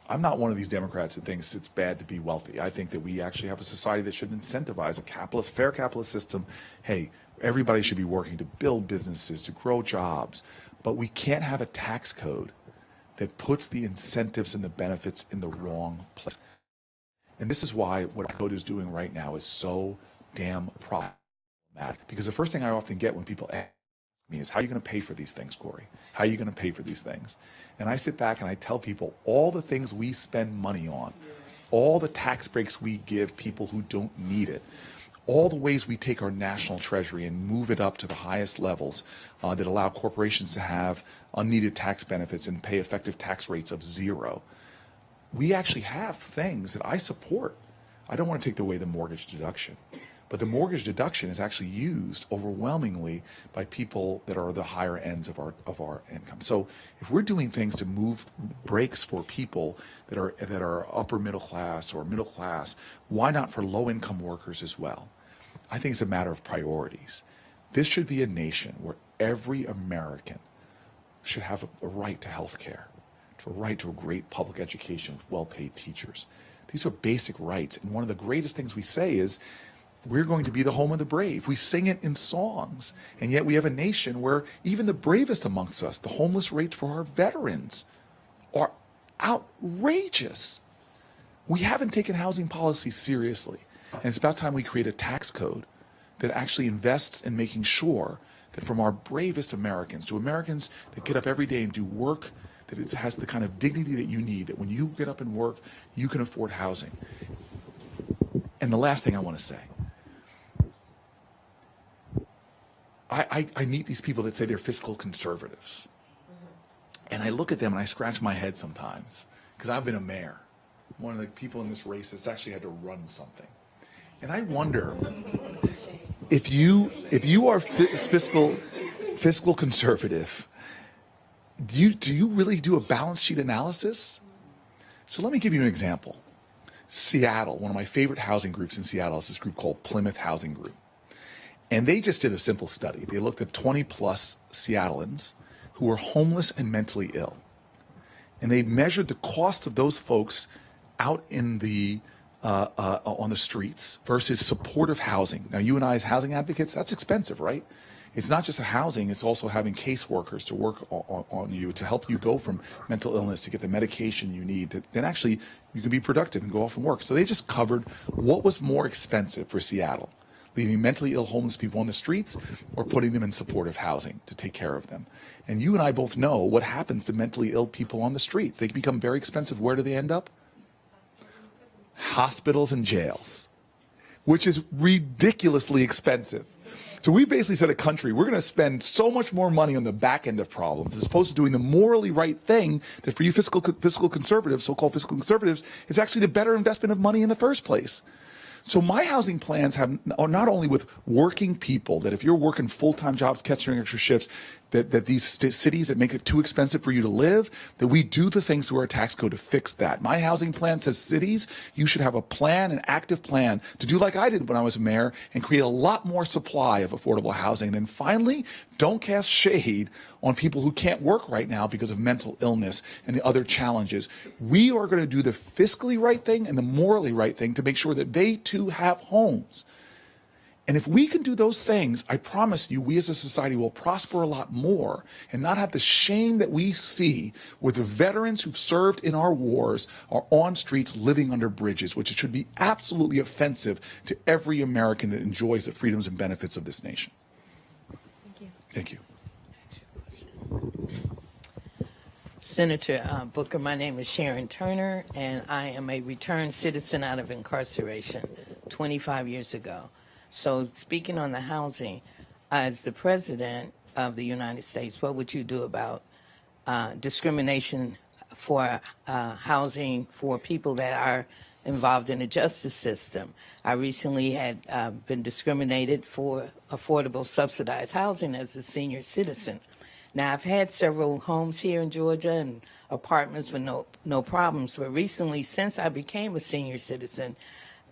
I'm not one of these Democrats that thinks it's bad to be wealthy. I think that we actually have a society that should incentivize a fair capitalist system. Hey, everybody should be working to build businesses, to grow jobs, but we can't have a tax code that puts the incentives and the benefits in the wrong place. And this is why what our code is doing right now is so damn problematic. Because the first thing I often get when people ask me is, how are you going to pay for these things, Cory? How are you going to pay for these things? And I sit back and I tell people all the things we spend money on, all the tax breaks we give people who don't need it, all the ways we take our national treasury and move it up to the highest levels that allow corporations to have unneeded tax benefits and pay effective tax rates of 0. We actually have things that I support. I don't want to take away the mortgage deduction. But the mortgage deduction is actually used overwhelmingly by people that are the higher ends of our income. So if we're doing things to move breaks for people that are upper middle class or middle class, why not for low income workers as well? I think it's a matter of priorities. This should be a nation where every American should have a right to health care, to a right to a great public education with well-paid teachers. These are basic rights. And one of the greatest things we say is, we're going to be the home of the brave. We sing it in songs. And yet we have a nation where even the bravest amongst us, the homeless rates for our veterans are outrageous. We haven't taken housing policy seriously. And it's about time we create a tax code that actually invests in making sure that from our bravest Americans to Americans that get up every day and do work that it has the kind of dignity that you need, that when you get up and work, you can afford housing. And the last thing I want to say, I meet these people that say they're fiscal conservatives. And I look at them and I scratch my head sometimes because I've been a mayor, one of the people in this race that's actually had to run something. And I wonder, if you are fiscal conservative, do you really do a balance sheet analysis? So let me give you an example. Seattle, one of my favorite housing groups in Seattle, is this group called Plymouth Housing Group. And they just did a simple study. They looked at 20 plus Seattleans who were homeless and mentally ill. And they measured the cost of those folks out in the on the streets versus supportive housing. Now, you and I as housing advocates, that's expensive, right? It's not just a housing, it's also having caseworkers to work on you to help you go from mental illness to get the medication you need. Then actually you can be productive and go off and work. So they just covered what was more expensive for Seattle, leaving mentally ill homeless people on the streets or putting them in supportive housing to take care of them. And you and I both know what happens to mentally ill people on the streets. They become very expensive. Where do they end up? Hospitals and jails, which is ridiculously expensive. So we basically said, a country, we're going to spend so much more money on the back end of problems as opposed to doing the morally right thing that for you fiscal conservatives, so-called fiscal conservatives, is actually the better investment of money in the first place. So my housing plans are not only with working people, that if you're working full-time jobs, catching extra shifts, that these cities that make it too expensive for you to live, that we do the things through our tax code to fix that. My housing plan says cities, you should have a plan, an active plan, to do like I did when I was mayor and create a lot more supply of affordable housing. And then finally, don't cast shade on people who can't work right now because of mental illness and the other challenges. We are going to do the fiscally right thing and the morally right thing to make sure that they too have homes. And if we can do those things, I promise you, we as a society will prosper a lot more and not have the shame that we see where the veterans who've served in our wars are on streets living under bridges, which should be absolutely offensive to every American that enjoys the freedoms and benefits of this nation. Thank you. Senator Booker, my name is Sharon Turner, and I am a returned citizen out of incarceration 25 years ago. So speaking on the housing, as the President of the United States, what would you do about discrimination for housing for people that are involved in the justice system? I recently had been discriminated for affordable subsidized housing as a senior citizen. Now, I've had several homes here in Georgia and apartments with no problems, but recently, since I became a senior citizen,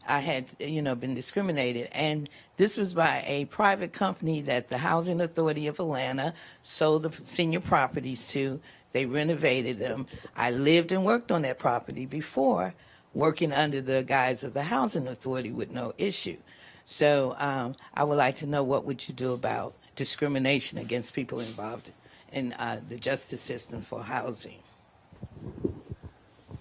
I had, been discriminated. And this was by a private company that the Housing Authority of Atlanta sold the senior properties to. They renovated them. I lived and worked on that property before, working under the guise of the Housing Authority with no issue. So I would like to know, what would you do about discrimination against people involved in the justice system for housing?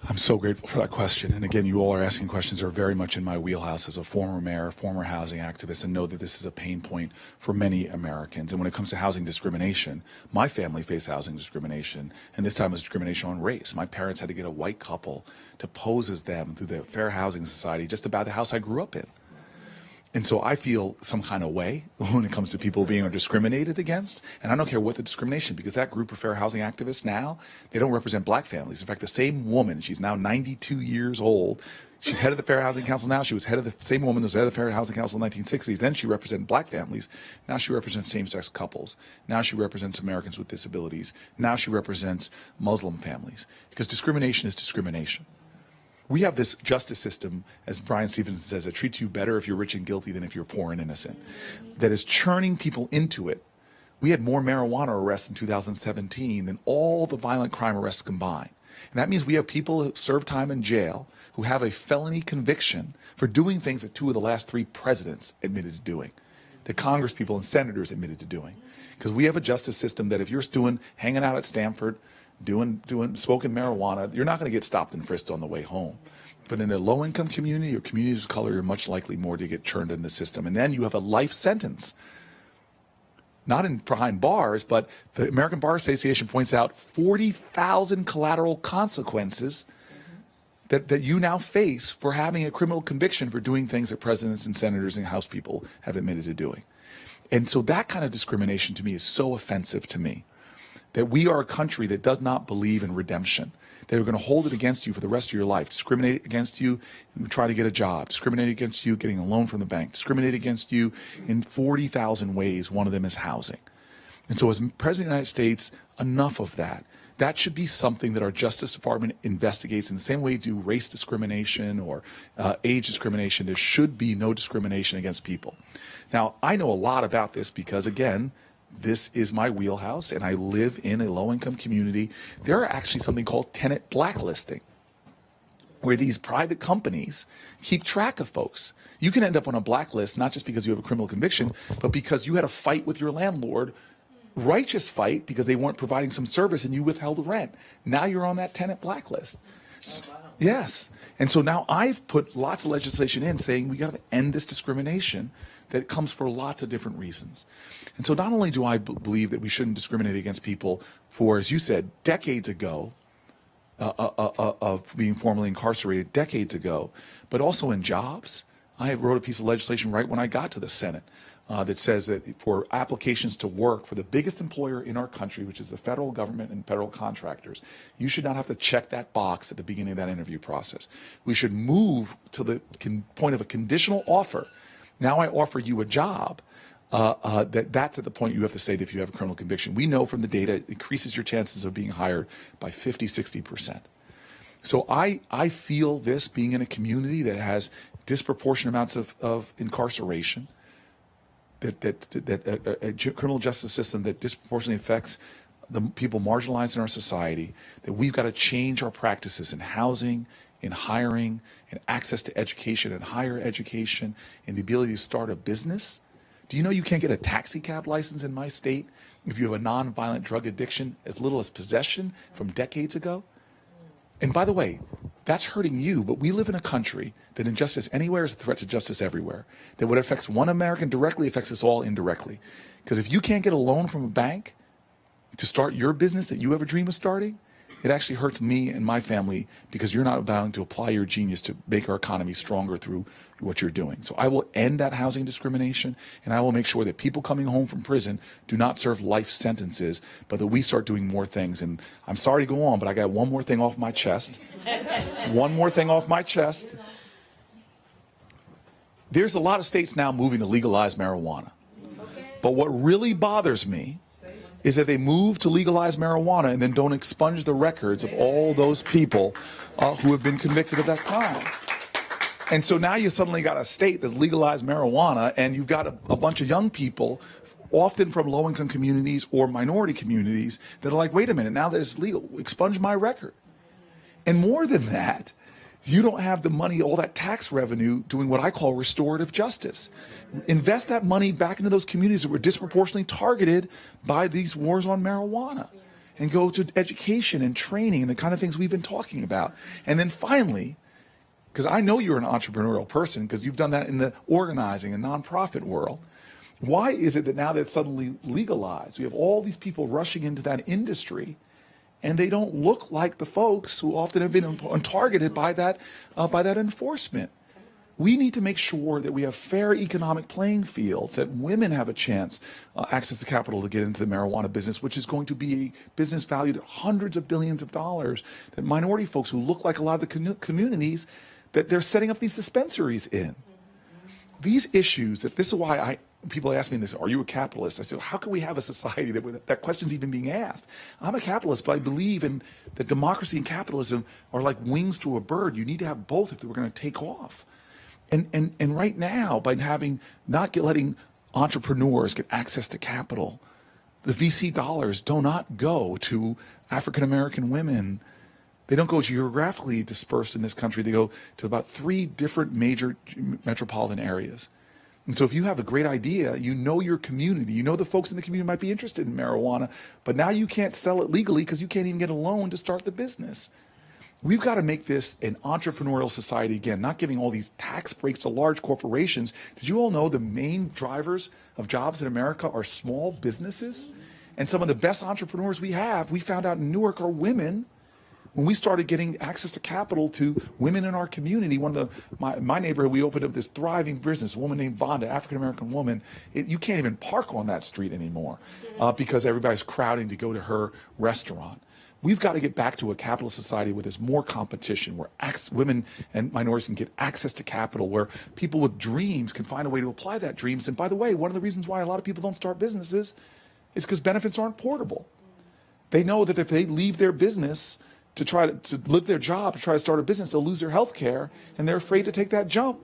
I'm so grateful for that question. And again, you all are asking questions that are very much in my wheelhouse as a former mayor, former housing activist, and know that this is a pain point for many Americans. And when it comes to housing discrimination, my family faced housing discrimination, and this time it was discrimination on race. My parents had to get a white couple to pose as them through the Fair Housing Society just about the house I grew up in. And so I feel some kind of way when it comes to people being discriminated against. And I don't care what the discrimination, because that group of fair housing activists now, they don't represent black families. In fact, the same woman, she's now 92 years old. She's head of the Fair Housing Council now. She was head of the same woman who was head of the Fair Housing Council in the 1960s. Then she represented black families. Now she represents same-sex couples. Now she represents Americans with disabilities. Now she represents Muslim families. Because discrimination is discrimination. We have this justice system, as Brian Stevenson says, that treats you better if you're rich and guilty than if you're poor and innocent, that is churning people into it. We had more marijuana arrests in 2017 than all the violent crime arrests combined. And that means we have people who serve time in jail who have a felony conviction for doing things that 2 of the last 3 presidents admitted to doing, that Congress people and senators admitted to doing. Because we have a justice system that if you're hanging out at Stanford, smoking marijuana, you're not going to get stopped and frisked on the way home. But in a low-income community or communities of color, you're much likely more to get churned in the system. And then you have a life sentence, not behind bars, but the American Bar Association points out 40,000 collateral consequences that you now face for having a criminal conviction for doing things that presidents and senators and House people have admitted to doing. And so that kind of discrimination to me is so offensive to me, that we are a country that does not believe in redemption. They're going to hold it against you for the rest of your life, discriminate against you, try to get a job, discriminate against you getting a loan from the bank, discriminate against you in 40,000 ways. One of them is housing. And so as President of the United States, enough of that. That should be something that our Justice Department investigates in the same way we do race discrimination or age discrimination. There should be no discrimination against people. Now, I know a lot about this because, again, this is my wheelhouse, and I live in a low-income community. There are actually something called tenant blacklisting, where these private companies keep track of folks. You can end up on a blacklist not just because you have a criminal conviction, but because you had a fight with your landlord, righteous fight because they weren't providing some service and you withheld the rent. Now you're on that tenant blacklist. Yes. And so now I've put lots of legislation in saying we got to end this discrimination that comes for lots of different reasons. And so not only do I believe that we shouldn't discriminate against people for, as you said, decades ago, of being formally incarcerated decades ago, but also in jobs. I wrote a piece of legislation right when I got to the Senate that says that for applications to work for the biggest employer in our country, which is the federal government and federal contractors, you should not have to check that box at the beginning of that interview process. We should move to the point of a conditional offer. Now I offer you a job. That's at the point you have to say that if you have a criminal conviction. We know from the data it increases your chances of being hired by 50, 60%. So I feel this being in a community that has disproportionate amounts of incarceration, that a criminal justice system that disproportionately affects the people marginalized in our society, that we've got to change our practices in housing, in hiring, in access to education and higher education, and the ability to start a business. Do you know you can't get a taxi cab license in my state if you have a nonviolent drug addiction as little as possession from decades ago? And by the way, that's hurting you, but we live in a country that injustice anywhere is a threat to justice everywhere. That what affects one American directly affects us all indirectly. Because if you can't get a loan from a bank to start your business that you have a dream of starting, it actually hurts me and my family because you're not bound to apply your genius to make our economy stronger through what you're doing. So I will end that housing discrimination, and I will make sure that people coming home from prison do not serve life sentences, but that we start doing more things. And I'm sorry to go on, but I got one more thing off my chest. One more thing off my chest. There's a lot of states now moving to legalize marijuana. But what really bothers me is that they move to legalize marijuana and then don't expunge the records of all those people who have been convicted of that crime. And so now you suddenly got a state that's legalized marijuana, and you've got a bunch of young people, often from low-income communities or minority communities, that are like, wait a minute, now that it's legal, expunge my record. And more than that, you don't have the money, all that tax revenue, doing what I call restorative justice. Invest that money back into those communities that were disproportionately targeted by these wars on marijuana, and go to education and training and the kind of things we've been talking about. And then finally, because I know you're an entrepreneurial person because you've done that in the organizing and nonprofit world, why is it that now that it's suddenly legalized, we have all these people rushing into that industry, and they don't look like the folks who often have been targeted by that enforcement? We need to make sure that we have fair economic playing fields, that women have a chance, access to capital to get into the marijuana business, which is going to be a business valued at hundreds of billions of dollars, that minority folks who look like a lot of the communities that they're setting up these dispensaries in. These issues, this is why people ask me this, are you a capitalist? I say, how can we have a society that question's even being asked? I'm a capitalist, but I believe in that democracy and capitalism are like wings to a bird. You need to have both if we're going to take off. And right now, by letting entrepreneurs get access to capital, the VC dollars do not go to African American women. They don't go geographically dispersed in this country. They go to about 3 different major metropolitan areas. And so if you have a great idea, you know your community, you know the folks in the community might be interested in marijuana, but now you can't sell it legally because you can't even get a loan to start the business. We've got to make this an entrepreneurial society again, not giving all these tax breaks to large corporations. Did you all know the main drivers of jobs in America are small businesses? And some of the best entrepreneurs we found out in Newark, are women. When we started getting access to capital to women in our community, my neighborhood, we opened up this thriving business, a woman named Vonda, African-American woman. You can't even park on that street anymore because everybody's crowding to go to her restaurant. We've got to get back to a capitalist society where there's more competition, where women and minorities can get access to capital, where people with dreams can find a way to apply that dreams. And by the way, one of the reasons why a lot of people don't start businesses is because benefits aren't portable. They know that if they leave their business to try to live their job, to try to start a business, they'll lose their health care, and they're afraid to take that jump.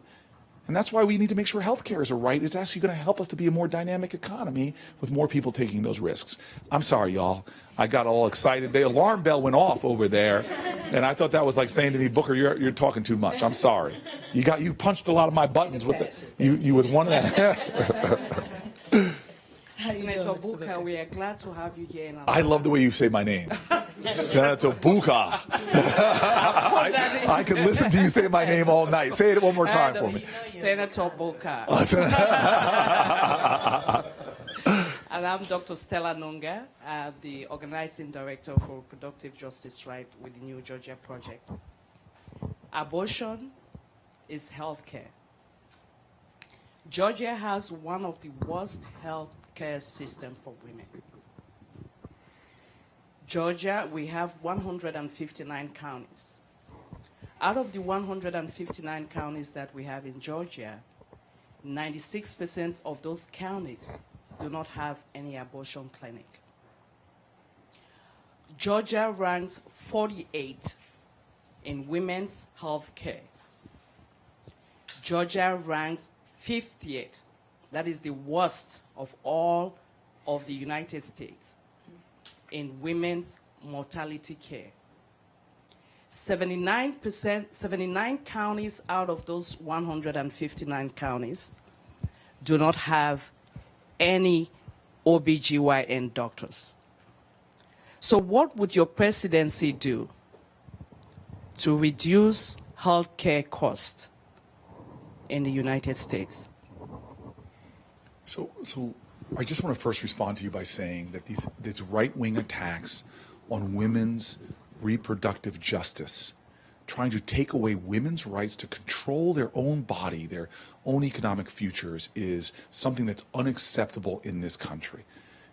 And that's why we need to make sure health care is a right. It's actually going to help us to be a more dynamic economy with more people taking those risks. I'm sorry, y'all. I got all excited. The alarm bell went off over there, and I thought that was like saying to me, Booker, you're talking too much. I'm sorry. You punched a lot of my buttons with you with one of that. Senator Booker, we are glad to have you here in our I love the way you say my name. Senator Booker. I could listen to you say my name all night. Say it one more time for me. Senator Booker. And I'm Dr. Stella Nunga, the organizing director for Reproductive Justice Right with the New Georgia Project. Abortion is health care. Georgia has one of the worst health care system for women. Georgia, we have 159 counties. Out of the 159 counties that we have in Georgia, 96% of those counties do not have any abortion clinic. Georgia ranks 48 in women's health care. Georgia ranks 58. That is the worst of all of the United States in women's mortality care. 79 counties out of those 159 counties do not have any OBGYN doctors. So what would your presidency do to reduce healthcare costs in the United States? So I just want to first respond to you by saying that these right-wing attacks on women's reproductive justice, trying to take away women's rights to control their own body, their own economic futures, is something that's unacceptable in this country.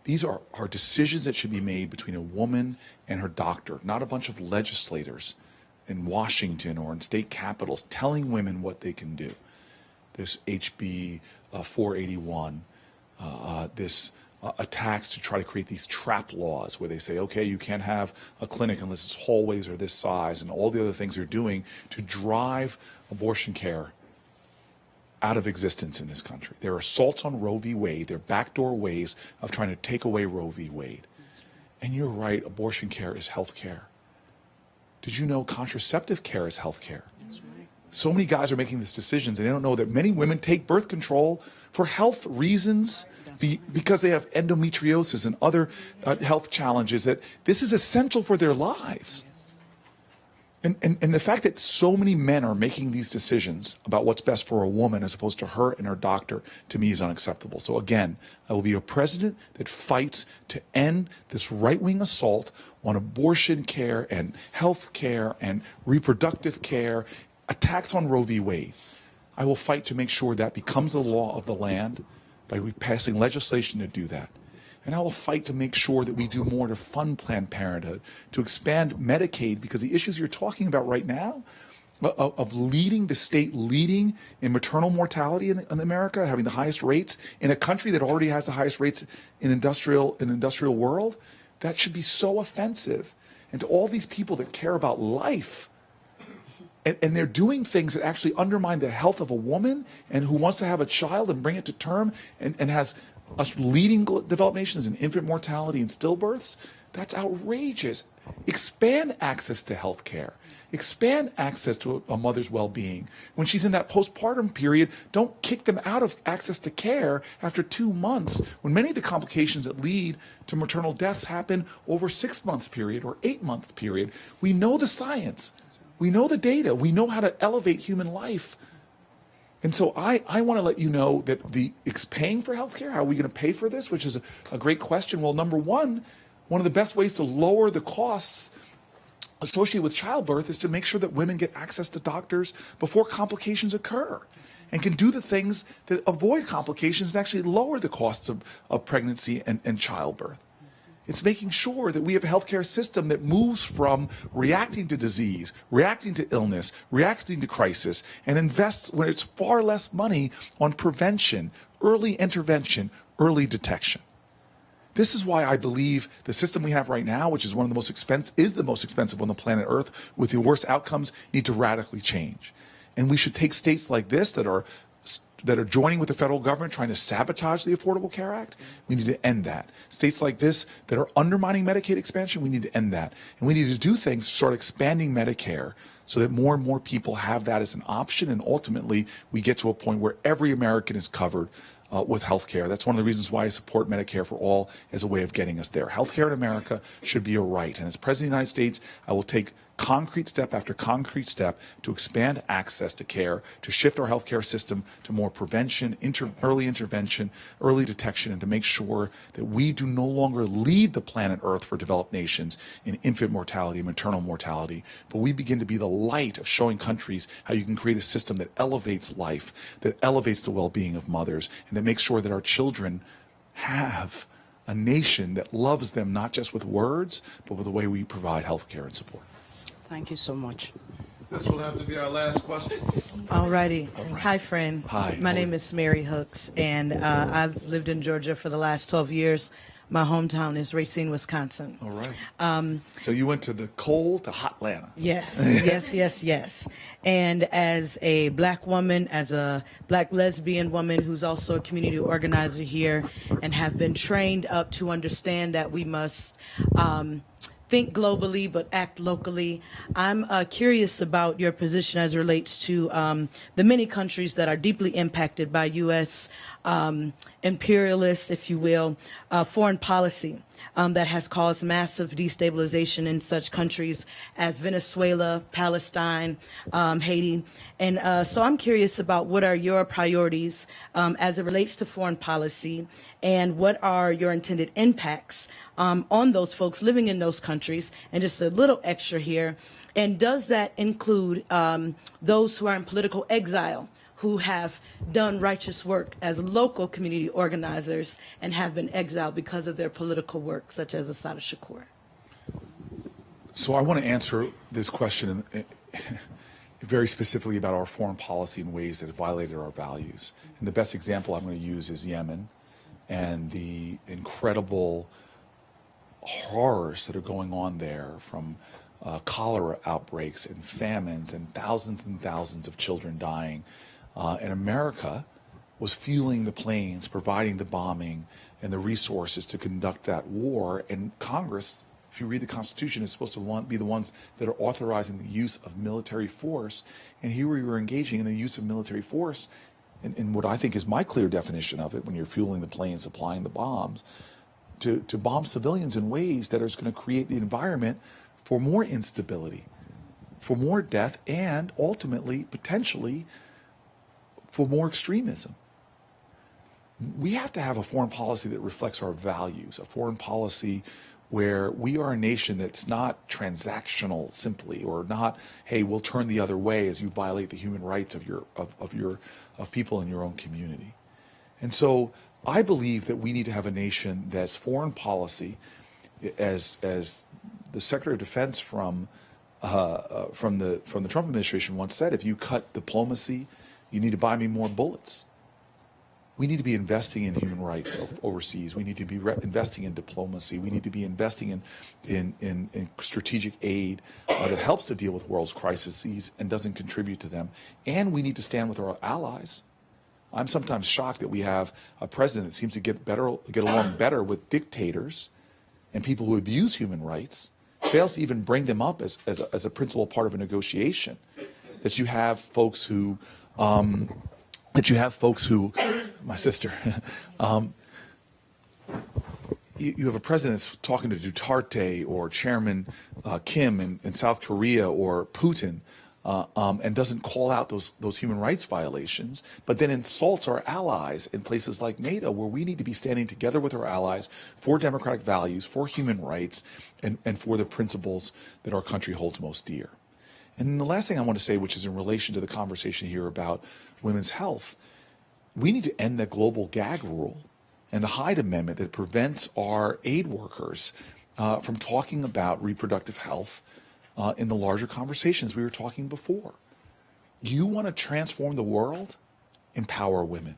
These are decisions that should be made between a woman and her doctor, not a bunch of legislators in Washington or in state capitals telling women what they can do. This HB 481, this attacks to try to create these trap laws where they say, okay, you can't have a clinic unless its hallways are this size, and all the other things they're doing to drive abortion care out of existence in this country. There are assaults on Roe v. Wade. There are backdoor ways of trying to take away Roe v. Wade. And you're right, abortion care is health care. Did you know contraceptive care is health care? That's right. So many guys are making these decisions, and they don't know that many women take birth control for health reasons, because they have endometriosis and other health challenges, that this is essential for their lives. And the fact that so many men are making these decisions about what's best for a woman as opposed to her and her doctor, to me, is unacceptable. So again, I will be a president that fights to end this right-wing assault on abortion care and health care and reproductive care, attacks on Roe v. Wade. I will fight to make sure that becomes the law of the land by passing legislation to do that. And I will fight to make sure that we do more to fund Planned Parenthood, to expand Medicaid, because the issues you're talking about right now of leading, the state leading in maternal mortality in America, having the highest rates in a country that already has the highest rates in industrial world, that should be so offensive. And to all these people that care about life, and they're doing things that actually undermine the health of a woman and who wants to have a child and bring it to term and has us leading developed nations in infant mortality and stillbirths, that's outrageous. Expand access to health care. Expand access to a mother's well-being. When she's in that postpartum period, don't kick them out of access to care after 2 months, when many of the complications that lead to maternal deaths happen over 6 months period or 8 month period. We know the science. We know the data. We know how to elevate human life. And so I want to let you know that it's paying for healthcare. How are we going to pay for this? Which is a great question. Well, number one of the best ways to lower the costs associated with childbirth is to make sure that women get access to doctors before complications occur and can do the things that avoid complications and actually lower the costs of pregnancy and childbirth. It's making sure that we have a healthcare system that moves from reacting to disease, reacting to illness, reacting to crisis, and invests when it's far less money on prevention, early intervention, early detection. This is why I believe the system we have right now, which is one of the most expensive on the planet Earth, with the worst outcomes, need to radically change. And we should take states like this that are joining with the federal government trying to sabotage the Affordable Care Act. We need to end that. States like this that are undermining Medicaid expansion, we need to end that. And we need to do things to start expanding Medicare so that more and more people have that as an option, and ultimately we get to a point where every American is covered with health care. That's one of the reasons why I support Medicare for All as a way of getting us there. Health care in America should be a right. And as President of the United States, I will take concrete step after concrete step to expand access to care, to shift our healthcare system to more prevention, early intervention, early detection, and to make sure that we do no longer lead the planet Earth for developed nations in infant mortality and maternal mortality, but we begin to be the light of showing countries how you can create a system that elevates life, that elevates the well-being of mothers, and that makes sure that our children have a nation that loves them not just with words, but with the way we provide healthcare and support. Thank you so much. This will have to be our last question. All righty. Hi, friend. Hi. My name is Mary Hooks, and I've lived in Georgia for the last 12 years. My hometown is Racine, Wisconsin. All right. So you went to the cold to hot Atlanta. Yes, yes. And as a black woman, as a black lesbian woman who's also a community organizer here, and have been trained up to understand that we must think globally but act locally. I'm curious about your position as it relates to the many countries that are deeply impacted by U.S. Imperialist, if you will, foreign policy that has caused massive destabilization in such countries as Venezuela, Palestine, Haiti. And so I'm curious about what are your priorities as it relates to foreign policy, and what are your intended impacts on those folks living in those countries. And just a little extra here, and does that include those who are in political exile, who have done righteous work as local community organizers and have been exiled because of their political work, such as Assata Shakur? So I want to answer this question very specifically about our foreign policy in ways that have violated our values. And the best example I'm going to use is Yemen and the incredible horrors that are going on there, from cholera outbreaks and famines and thousands of children dying. And America was fueling the planes, providing the bombing and the resources to conduct that war. And Congress, if you read the Constitution, is supposed to be the ones that are authorizing the use of military force. And here we were engaging in the use of military force in what I think is my clear definition of it, when you're fueling the planes, supplying the bombs, to bomb civilians in ways that are going to create the environment for more instability, for more death, and ultimately, potentially, for more extremism. We have to have a foreign policy that reflects our values, a foreign policy where we are a nation that's not transactional simply, or not, hey, we'll turn the other way as you violate the human rights of people in your own community. And so I believe that we need to have a nation that's foreign policy, as the Secretary of Defense from the Trump administration once said, if you cut diplomacy, you need to buy me more bullets. We need to be investing in human rights overseas. We need to be investing in diplomacy. We need to be investing in strategic aid that helps to deal with world's crises and doesn't contribute to them. And we need to stand with our allies. I'm sometimes shocked that we have a president that seems to get along better with dictators and people who abuse human rights, fails to even bring them up as a principal part of a negotiation. That you have folks who, my sister, you have a president that's talking to Duterte or Chairman Kim in South Korea, or Putin, and doesn't call out those human rights violations, but then insults our allies in places like NATO, where we need to be standing together with our allies for democratic values, for human rights, and for the principles that our country holds most dear. And the last thing I want to say, which is in relation to the conversation here about women's health, we need to end the global gag rule and the Hyde Amendment that prevents our aid workers from talking about reproductive health in the larger conversations we were talking before. You want to transform the world? Empower women.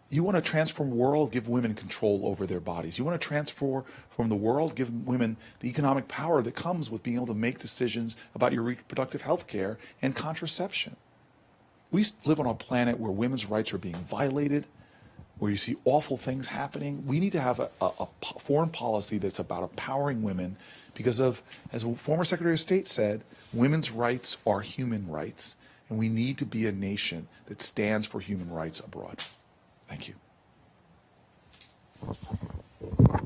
You want to transform the world? Give women control over their bodies. You want to transform the world? Give women the economic power that comes with being able to make decisions about your reproductive health care and contraception. We live on a planet where women's rights are being violated, where you see awful things happening. We need to have a foreign policy that's about empowering women because of, as a former Secretary of State said, women's rights are human rights, and we need to be a nation that stands for human rights abroad. Thank you.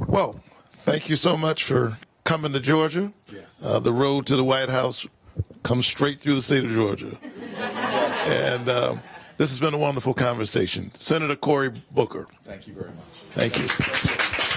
Well, thank you so much for coming to Georgia. Yes. The road to the White House comes straight through the state of Georgia. And this has been a wonderful conversation. Senator Cory Booker. Thank you very much. Thank you.